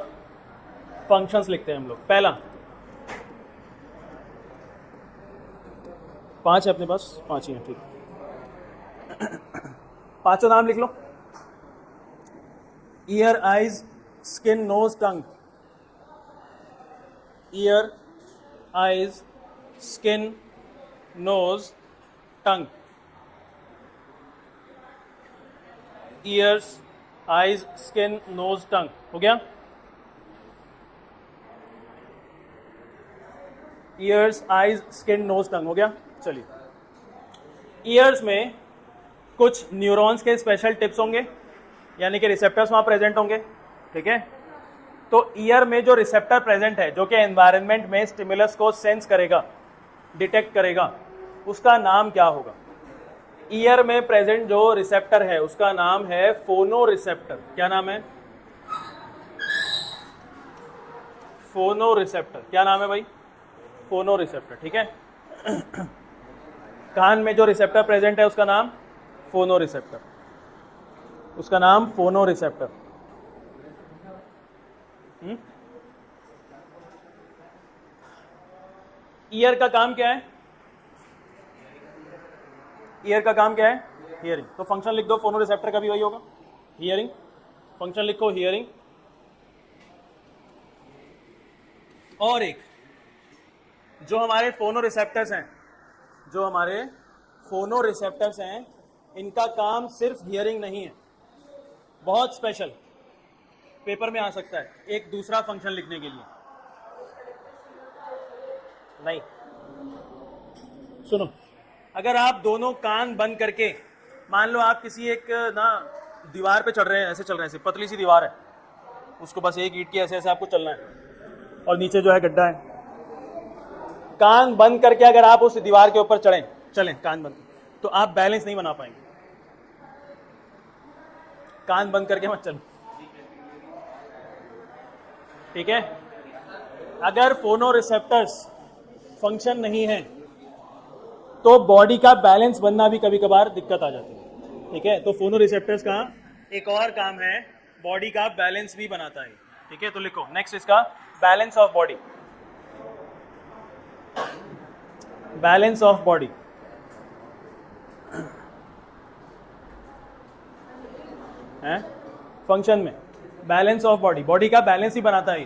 फंक्शंस लिखते हैं हम लोग. पहला, 5 है अपने पास, 5 ही है, ठीक। पांचों नाम लिख लो। ईयर, आइज, स्किन, नोज, टंग। ईयर, आइज, स्किन, नोज, टंग। ईयर्स, आइज, स्किन, नोज, टंग। हो गया? ईयर्स, आइज, स्किन, नोज, टंग हो गया। चलिए, ईयर्स में कुछ न्यूरॉन्स के स्पेशल टिप्स होंगे, यानी कि रिसेप्टर्स वहां प्रेजेंट होंगे, ठीक है। तो ईयर में जो रिसेप्टर प्रेजेंट है, जो कि एनवायरनमेंट में स्टिमुलस को सेंस करेगा, डिटेक्ट करेगा, उसका नाम क्या होगा? ईयर में प्रेजेंट जो रिसेप्टर है उसका नाम है फोनो रिसेप्टर। क्या नाम है? फोनो रिसेप्टर। क्या नाम है भाई? फोनो रिसेप्टर, ठीक है। कान में जो रिसेप्टर प्रेजेंट है उसका नाम फोनो रिसेप्टर, उसका नाम फोनो रिसेप्टर। ईयर का काम क्या है? ईयर का काम क्या है? हियरिंग। तो फंक्शन लिख दो, फोनो रिसेप्टर का भी वही होगा, हियरिंग। फंक्शन लिखो हियरिंग। और एक जो हमारे फोनो रिसेप्टर्स हैं, जो हमारे फोनो रिसेप्टर्स हैं, इनका काम सिर्फ हियरिंग नहीं है, बहुत स्पेशल, पेपर में आ सकता है एक दूसरा फंक्शन लिखने के लिए। नहीं, सुनो, अगर आप दोनों कान बंद करके, मान लो आप किसी एक ना दीवार पे चढ़ रहे हैं, ऐसे चल रहे हैं, ऐसे पतली सी दीवार है, उसको बस एक ईंट की ऐसे ऐसे आपको चलना है, और नीचे जो है गड्ढा है। कान बंद करके अगर आप उस दीवार के ऊपर चलें कान बंद, तो आप बैलेंस नहीं बना पाएंगे। कान बंद करके मत चलो, ठीक है। अगर फोनो रिसेप्टर्स फंक्शन नहीं है तो बॉडी का बैलेंस बनना भी कभी कभार दिक्कत आ जाती है, ठीक है। तो फोनो रिसेप्टर्स का एक और काम है, बॉडी का बैलेंस भी बनाता है, ठीक है। तो लिखो नेक्स्ट इसका, balance of body. Balance of body है फंक्शन में, बैलेंस ऑफ बॉडी, बॉडी का बैलेंस ही बनाता है,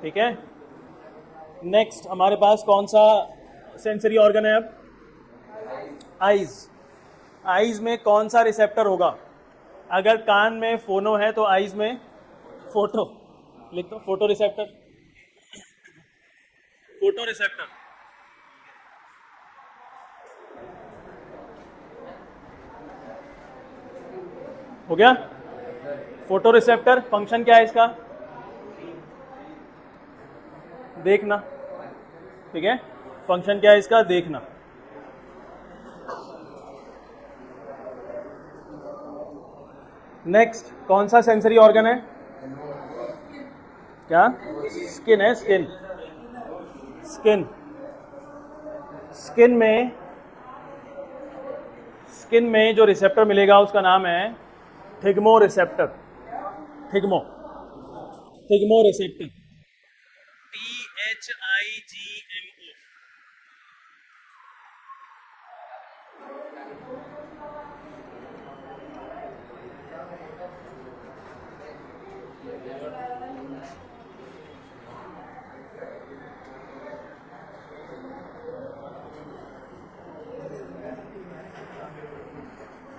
ठीक है। नेक्स्ट हमारे पास कौन सा सेंसरी ऑर्गन है? अब आईज। आईज में कौन सा रिसेप्टर होगा? अगर कान में फोनो है तो आईज में फोटो, लिख दो, फोटो रिसेप्टर। फोटो रिसेप्टर, हो गया। फोटो रिसेप्टर फंक्शन क्या है इसका? देखना, ठीक है। फंक्शन क्या है इसका? देखना। नेक्स्ट कौन सा सेंसरी ऑर्गन है? क्या? स्किन है, स्किन। स्किन, स्किन में जो रिसेप्टर मिलेगा उसका नाम है thigmo receptor. Thigmo, thigmo receptor, THIGMO।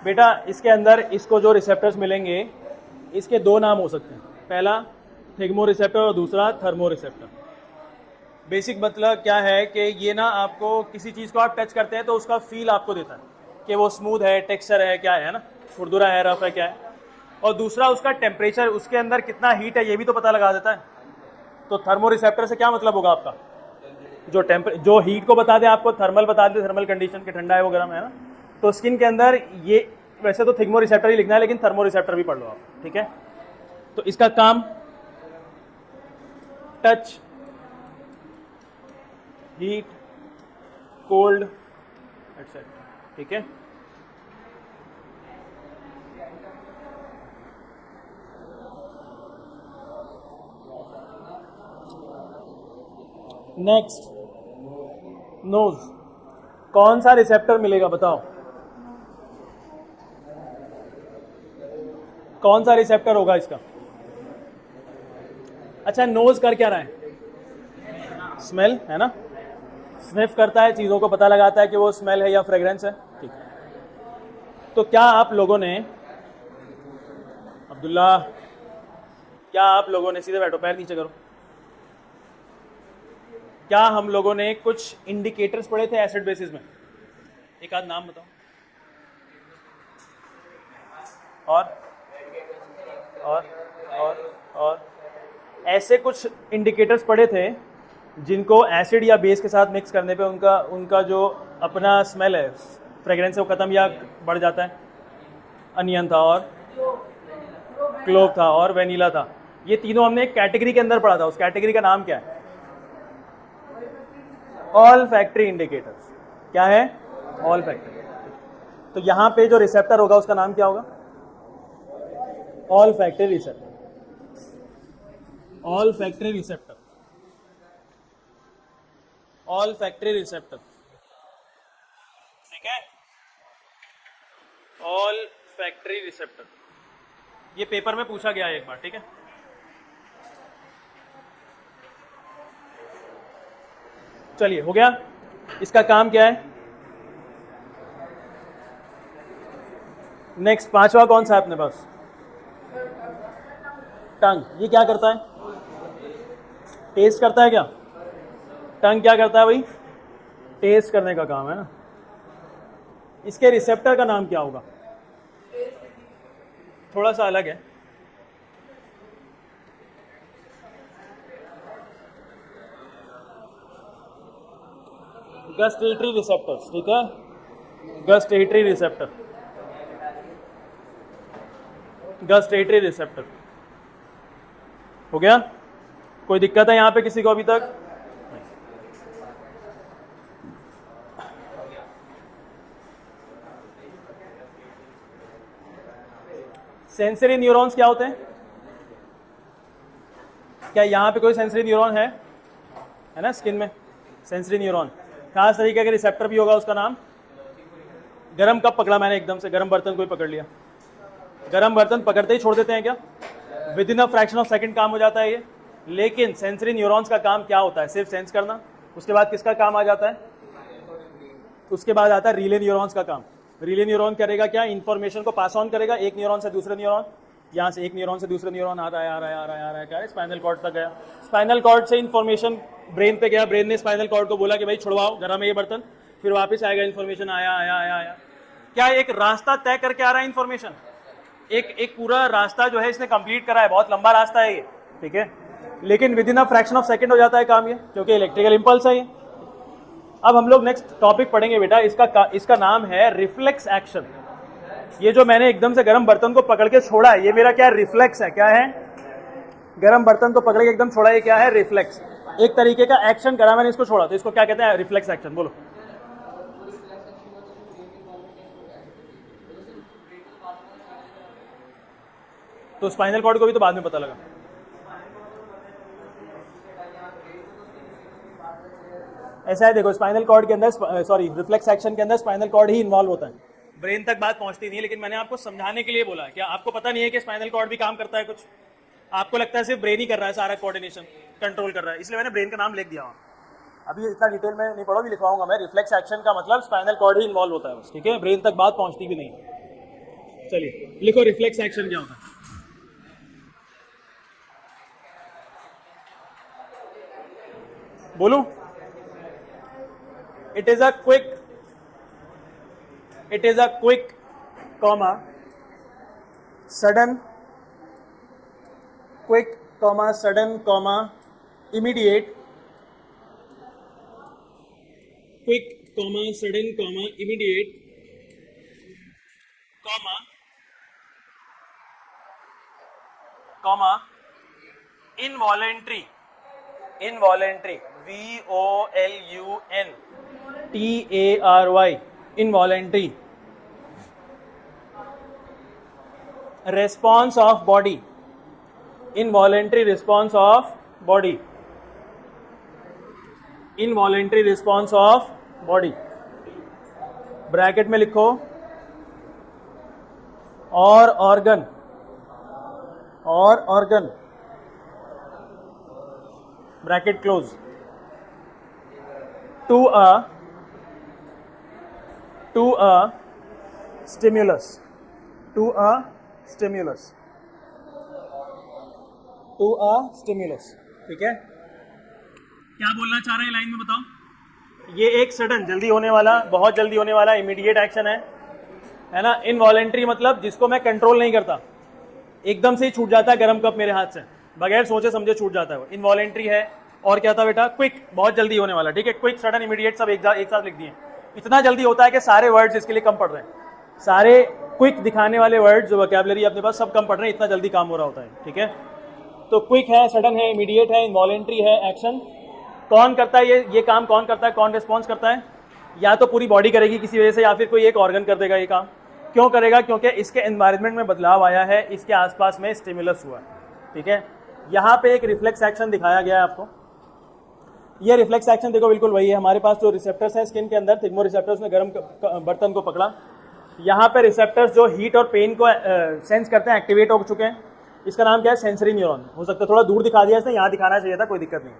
बेटा इसके अंदर इसको जो रिसेप्टर्स मिलेंगे, इसके दो नाम हो सकते हैं, पहला थिग्मो रिसेप्टर और दूसरा थर्मो रिसेप्टर। बेसिक मतलब क्या है कि ये ना आपको किसी चीज़ को आप टच करते हैं तो उसका फील आपको देता है कि वो स्मूथ है, टेक्सचर है, क्या है ना, खुरदुरा है, रफ है, क्या है। और दूसरा उसका टेम्परेचर, उसके अंदर कितना हीट है ये भी तो पता लगा देता है। तो थर्मो रिसेप्टर से क्या मतलब होगा आपका? जो हीट को बता दे आपको, थर्मल बता दे, थर्मल कंडीशन के ठंडा है वो गर्म है ना। तो स्किन के अंदर ये वैसे तो थिग्मो रिसेप्टर ही लिखना है, लेकिन थर्मो रिसेप्टर भी पढ़ लो आप, ठीक है। तो इसका काम टच, हीट, कोल्ड एटसेट्रा, ठीक है। Next nose. कौन सा रिसेप्टर मिलेगा बताओ, कौन सा रिसेप्टर होगा इसका? अच्छा, नोज कर क्या रहा है? स्मेल है ना, स्निफ करता है, चीज़ों को पता लगाता है कि वो स्मेल है या फ्रेग्रेंस है। ठीक है, तो क्या आप लोगों ने, अब्दुल्ला, क्या आप लोगों ने, सीधे बैठो, पैर नीचे करो, क्या हम लोगों ने कुछ इंडिकेटर्स पढ़े थे एसिड बेसिस में? एक आध नाम बताओ। और ऐसे कुछ इंडिकेटर्स पढ़े थे जिनको एसिड या बेस के साथ मिक्स करने पे उनका जो अपना स्मेल है, फ्रेग्रेंस है, वो खत्म या बढ़ जाता है। अनियन था, और क्लोव था, और वेनिला था। ये तीनों हमने एक कैटेगरी के अंदर पढ़ा था, उस कैटेगरी का नाम क्या है? All factory indicators. क्या है? All factory. तो यहां पे जो रिसेप्टर होगा उसका नाम क्या होगा? All factory receptor. All factory receptor, all factory receptor, ठीक है, ऑल फैक्ट्री रिसेप्टर। ये पेपर में पूछा गया है एक बार, ठीक है। चलिए, हो गया। इसका काम क्या है? नेक्स्ट, पांचवा कौन सा है अपने पास? टंग। ये क्या करता है? टेस्ट करता है क्या? टंग क्या करता है भाई? टेस्ट करने का काम है ना। इसके रिसेप्टर का नाम क्या होगा? थोड़ा सा अलग है। गस्टेटरी रिसेप्टर्स, ठीक है, गस्टेटरी रिसेप्टर, गस्टेटरी रिसेप्टर। हो गया? कोई दिक्कत है यहां पे किसी को अभी तक? सेंसरी न्यूरॉन्स क्या होते हैं? क्या यहां पे कोई सेंसरी न्यूरॉन है ना स्किन में? सेंसरी न्यूरॉन, खास तरीके का रिसेप्टर भी होगा, उसका नाम। गरम कब पकड़ा मैंने एकदम से? गरम बर्तन कोई पकड़ लिया, गरम बर्तन पकड़ते ही छोड़ देते हैं क्या? With in a fraction of second काम हो जाता है ये। लेकिन सेंसरी न्यूरॉन्स का काम क्या होता है? सिर्फ सेंस करना। उसके बाद किसका काम आ जाता है? उसके बाद आता है रिले न्यूरॉन्स का काम। रिले न्यूरॉन करेगा क्या? इंफॉर्मेशन को पास ऑन करेगा एक न्यूरॉन से दूसरे न्यूरॉन, यहाँ से एक न्यूरॉन से दूसरे न्यूरॉन आ रहा है, क्या है? स्पाइनल कॉर्ड तक गया, स्पाइनल कॉर्ड से इंफॉर्मेशन ब्रेन पे गया, ब्रेन ने स्पाइनल कॉर्ड को बोला कि भाई छुड़वाओ, गरम है ये बर्तन, फिर वापस आएगा इन्फॉर्मेशन, आया। क्या एक रास्ता तय करके आ रहा है इन्फॉर्मेशन? एक पूरा रास्ता जो है इसने कंप्लीट करा है, बहुत लंबा रास्ता है ये, ठीक है, लेकिन with in a fraction of second हो जाता है काम ये, क्योंकि इलेक्ट्रिकल इंपल्स है ये। अब हम लोग नेक्स्ट टॉपिक पढ़ेंगे बेटा, इसका नाम है रिफ्लेक्स एक्शन। ये जो मैंने एकदम से गर्म बर्तन को पकड़ के छोड़ा है, ये मेरा क्या रिफ्लेक्स है? क्या है? गर्म बर्तन को पकड़ के एकदम छोड़ा, ये क्या है? रिफ्लेक्स। एक तरीके का एक्शन करा मैंने, इसको छोड़ा, तो इसको क्या कहते हैं? Reflex action. बोलो। तो स्पाइनल कॉर्ड को भी तो बाद में पता लगा। ऐसा है, देखो, स्पाइनल कॉर्ड के अंदर, सॉरी, रिफ्लेक्स एक्शन के अंदर स्पाइनल कॉर्ड ही इन्वॉल्व होता है, ब्रेन तक बात पहुंचती नहीं है। लेकिन मैंने आपको समझाने के लिए बोला है, क्या आपको पता नहीं है कि स्पाइनल कॉर्ड भी काम करता है कुछ? आपको लगता है सिर्फ ब्रेन ही कर रहा है, सारा कोऑर्डिनेशन कंट्रोल कर रहा है, इसलिए मैंने ब्रेन का नाम लिख दिया। अभी इतना डिटेल में नहीं पढ़ो, भी लिखवाऊंगा मैं। रिफ्लेक्स एक्शन का मतलब स्पाइनल कॉर्ड ही इन्वॉल्व होता है बस, ठीक है, ब्रेन तक बात पहुंचती भी नहीं। चलिए लिखो, रिफ्लेक्स एक्शन क्या होता है? बोलूं? It is a quick, sudden, immediate, involuntary, VOLUNTARY, involuntary, response of body, involuntary response of body, involuntary response of body, bracket में लिखो और organ, bracket close, to a stimulus, ठीक है। क्या बोलना चाह रहे हैं लाइन में बताओ? ये एक सडन जल्दी होने वाला, बहुत जल्दी होने वाला इमीडिएट एक्शन है ना। इनवॉलेंट्री मतलब जिसको मैं कंट्रोल नहीं करता, एकदम से ही छूट जाता है गर्म कप मेरे हाथ से, बगैर सोचे समझे छूट जाता है वो, इनवॉलेंट्री है। और क्या था बेटा? क्विक, बहुत जल्दी होने वाला, ठीक है। क्विक, सडन, इमीडिएट सब एक साथ लिख दिए। इतना जल्दी होता है कि सारे वर्ड्स इसके लिए कम पड़ रहे हैं, सारे क्विक दिखाने वाले वर्ड्स जो वोकैबुलरी अपने पास सब कम पड़ रहे हैं, इतना जल्दी काम हो रहा होता है, ठीक है। तो क्विक है, सडन है, इमीडिएट है, इनवॉलेंट्री है, एक्शन। कौन करता है ये काम? कौन करता है? कौन रिस्पॉन्स करता है? या तो पूरी बॉडी करेगी किसी वजह से, या फिर कोई एक ऑर्गन कर देगा ये काम। क्यों करेगा? क्योंकि इसके एनवायरनमेंट में बदलाव आया है, इसके आसपास में स्टिमुलस हुआ, ठीक है। यहाँ पे एक रिफ्लेक्स एक्शन दिखाया गया है आपको। ये रिफ्लेक्स एक्शन देखो बिल्कुल वही है। हमारे पास जो रिसेप्टर्स हैं स्किन के अंदर, थिग्मो रिसेप्टर्स ने गर्म बर्तन को पकड़ा। यहाँ पे रिसेप्टर्स जो हीट और पेन को सेंस करते हैं एक्टिवेट हो चुके हैं। इसका नाम क्या है? Sensory neuron. हो सकता है थोड़ा दूर दिखा दिया इसने, यहाँ दिखाना चाहिए था, कोई दिक्कत नहीं।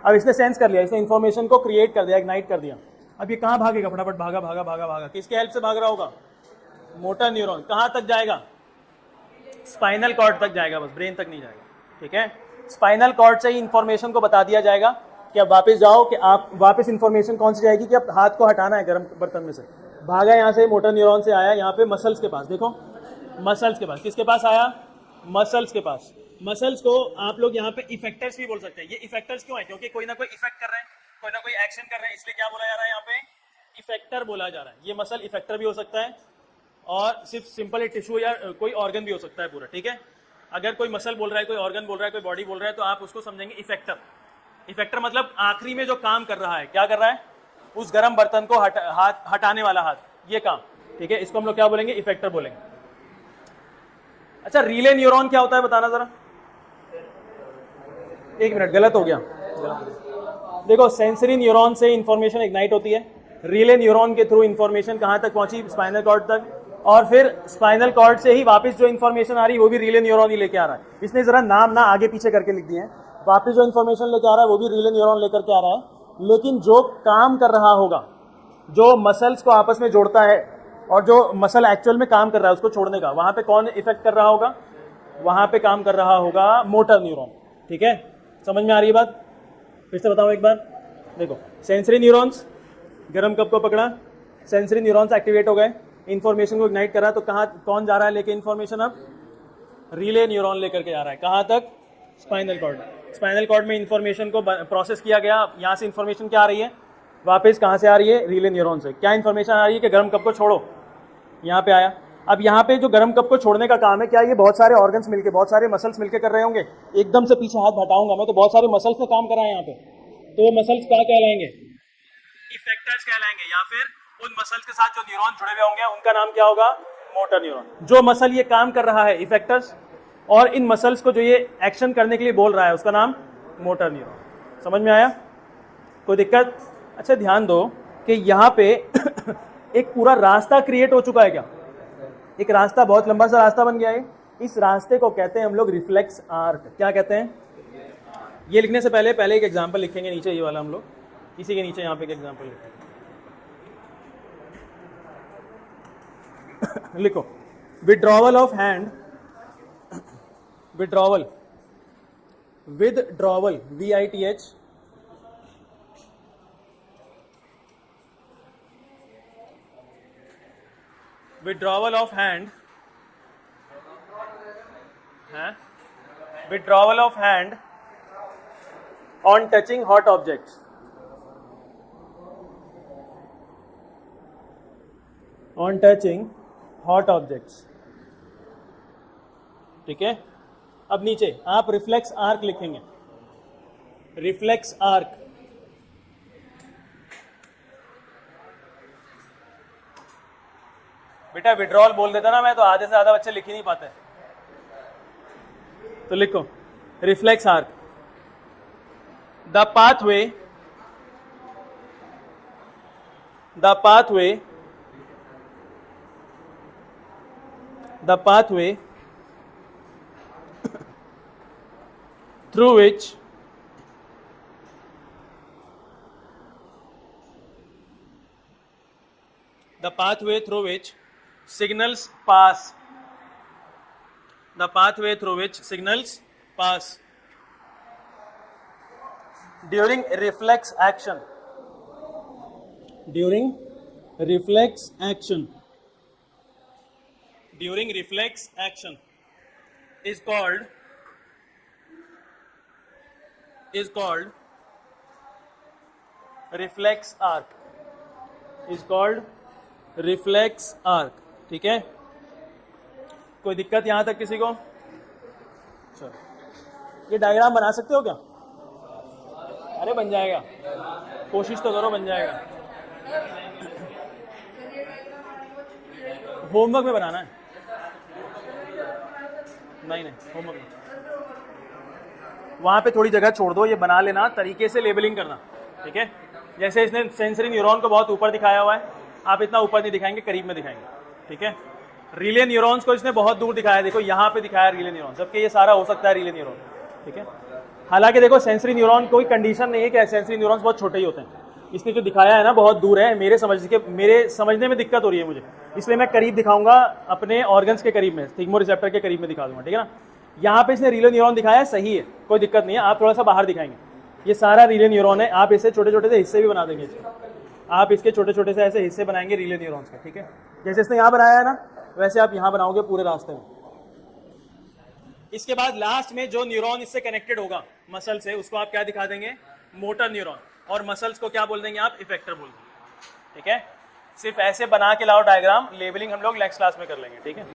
अब इसने सेंस कर लिया, इसने इन्फॉर्मेशन को क्रिएट कर दिया, इग्नाइट कर दिया। अब ये कहाँ भागेगा? फटाफट भागा भागा भागा भागा, किसके हेल्प से भाग रहा होगा? Motor neuron. कहाँ तक जाएगा? स्पाइनल कॉर्ड तक जाएगा, बस ब्रेन तक नहीं जाएगा, ठीक है। स्पाइनल कॉर्ड से ही इन्फॉर्मेशन को बता दिया जाएगा कि अब वापस जाओ, कि आप वापस इन्फॉर्मेशन कौन सी जाएगी कि अब हाथ को हटाना है गर्म बर्तन में से। भागा यहाँ से, मोटर न्यूरॉन से आया यहाँ पे मसल्स के पास, देखो मसल्स के पास। किसके पास आया? मसल्स के पास। मसल्स को आप लोग यहाँ पे इफेक्टर्स भी बोल सकते हैं। ये इफेक्टर्स क्यों है? क्योंकि कोई ना कोई इफेक्ट कर रहे हैं, कोई ना कोई एक्शन कर रहे हैं, इसलिए क्या बोला जा रहा है यहाँ पे? इफेक्टर बोला जा रहा है। ये मसल इफेक्टर भी हो सकता है, और सिर्फ सिंपल टिश्यू या कोई ऑर्गन भी हो सकता है पूरा, ठीक है। अगर कोई मसल बोल रहा है, कोई ऑर्गन बोल रहा है, कोई बॉडी बोल रहा है, तो आप उसको समझेंगे इफेक्टर। इफेक्टर मतलब आखिरी में जो काम कर रहा है, क्या कर रहा है? उस गर्म बर्तन को हटाने वाला हाथ, ये काम, ठीक है। इसको हम लोग क्या बोलेंगे? इफेक्टर बोलेंगे। अच्छा, रिले न्यूरॉन क्या होता है बताना जरा। एक मिनट, गलत हो गया। देखो, सेंसरी न्यूरॉन से इंफॉर्मेशन इग्नाइट होती है, रिले न्यूरॉन के थ्रू इंफॉर्मेशन कहां तक पहुंची? स्पाइनल कॉर्ड तक, और फिर स्पाइनल कॉर्ड से ही वापस जो इंफॉर्मेशन आ रही है वो भी रिले न्यूरॉन ही लेके आ रहा है। इसने जरा नाम ना आगे पीछे करके लिख दिए हैं। वापस जो इंफॉर्मेशन लेके आ रहा है वो भी रिले न्यूरॉन लेकर के आ रहा है, लेकिन जो काम कर रहा होगा, जो मसल्स को आपस में जोड़ता है और जो मसल एक्चुअल में काम कर रहा है उसको छोड़ने का, वहां पे कौन इफेक्ट कर रहा होगा? वहां पे काम कर रहा होगा मोटर न्यूरॉन, ठीक है। समझ में आ रही है बात? फिर से बताओ एक बार। देखो, सेंसरी न्यूरॉन्स, गर्म कप को पकड़ा, सेंसरी न्यूरॉन्स एक्टिवेट हो गए, इंफॉर्मेशन को इग्नाइट करा, तो कहाँ कौन जा रहा है लेके इंफॉर्मेशन? अब रिले न्यूरॉन लेकर के जा रहा है। कहाँ तक? Spinal cord. स्पाइनल कॉर्ड में इंफॉर्मेशन को प्रोसेस किया गया। यहाँ से इंफॉर्मेशन क्या आ रही है? वापस कहाँ से आ रही है? रिले न्यूरॉन से। क्या इंफॉर्मेशन आ रही है कि गर्म कप को छोड़ो, यहाँ पे आया। अब यहाँ पे जो गर्म कप को छोड़ने का काम है, क्या ये बहुत सारे ऑर्गन्स मिलके, बहुत सारे मसल्स मिलके कर रहे होंगे? एकदम से पीछे हाथ हटाऊंगा मैं तो बहुत सारे मसल्स ने काम करा है यहाँ पे, तो वो मसल्स क्या कहलाएंगे? इफेक्टर्स कहलाएंगे। या फिर उन मसल्स के साथ जो न्यूरॉन जुड़े हुए होंगे उनका नाम क्या होगा? Motor neuron. जो मसल ये काम कर रहा है, इफेक्टर्स, और इन मसल्स को जो ये एक्शन करने के लिए बोल रहा है उसका नाम मोटर न्यूरॉन। समझ में आया? कोई दिक्कत? अच्छा, ध्यान दो कि यहाँ पे एक पूरा रास्ता क्रिएट हो चुका है। क्या एक रास्ता, बहुत लंबा सा रास्ता बन गया है। इस रास्ते को कहते हैं हम लोग रिफ्लेक्स आर्क। क्या कहते हैं? ये लिखने से पहले एक एग्जांपल लिखेंगे नीचे, ये वाला हम लोग इसी के नीचे यहाँ पे एक एग्जांपल लिखेंगे। लिखो, withdrawal of hand, withdrawal, withdrawal, VITH, withdrawal of hand, withdrawal of hand on touching hot objects, on touching hot objects, ठीक है। अब नीचे आप रिफ्लेक्स आर्क लिखेंगे, रिफ्लेक्स आर्क। बेटा विड्रॉल बोल देता ना मैं, तो आधे से ज्यादा बच्चे लिख ही नहीं पाते। तो लिखो, reflex arc, the pathway the pathway through which signals pass. The pathway through which signals pass during reflex action. During reflex action is called reflex arc. ठीक है, कोई दिक्कत यहां तक किसी को? चलो, ये डायग्राम बना सकते हो क्या? अरे बन जाएगा, कोशिश तो करो, बन जाएगा। होमवर्क में बनाना है? नहीं होमवर्क में। वहां पे थोड़ी जगह छोड़ दो, ये बना लेना, तरीके से लेबलिंग करना, ठीक है? जैसे इसने सेंसरी न्यूरॉन को बहुत ऊपर दिखाया हुआ है, आप इतना ऊपर नहीं दिखाएंगे, करीब में दिखाएंगे, ठीक है? रिले न्यूरॉन्स को इसने बहुत दूर दिखाया, देखो यहाँ पे दिखाया रिले न्यूरॉन, जबकि ये सारा हो सकता है रिले न्यूरॉन, ठीक है? हालांकि देखो सेंसरी न्यूरॉन कोई कंडीशन नहीं है कि सेंसरी न्यूरॉन्स बहुत छोटे ही होते हैं, इसने जो दिखाया है ना बहुत दूर है, मेरे समझने में दिक्कत हो रही है मुझे, इसलिए मैं करीब दिखाऊंगा, अपने ऑर्गन्स के करीब में, थिग्मो रिसेप्टर के करीब में दिखा दूंगा, ठीक है ना? यहाँ पे इसने रिले न्यूरॉन दिखाया है, सही है, कोई दिक्कत नहीं है, आप थोड़ा सा बाहर दिखाएंगे, ये सारा रिले न्यूरॉन है, आप इसे छोटे छोटे से हिस्से भी बना देंगे इसके, आप इसके छोटे छोटे से ऐसे हिस्से बनाएंगे रिले न्यूरॉन्स के, ठीक है? जैसे इसने यहाँ बनाया है ना, वैसे आप यहाँ बनाओगे पूरे रास्ते में। इसके बाद लास्ट में जो न्यूरॉन इससे कनेक्टेड होगा मसल से, उसको आप क्या दिखा देंगे? मोटर न्यूरॉन, और मसल्स को क्या बोल देंगे आप? इफेक्टर बोल देंगे, ठीक है? सिर्फ ऐसे बना के लाओ डायग्राम, लेबलिंग हम लोग नेक्स्ट क्लास में कर लेंगे, ठीक है?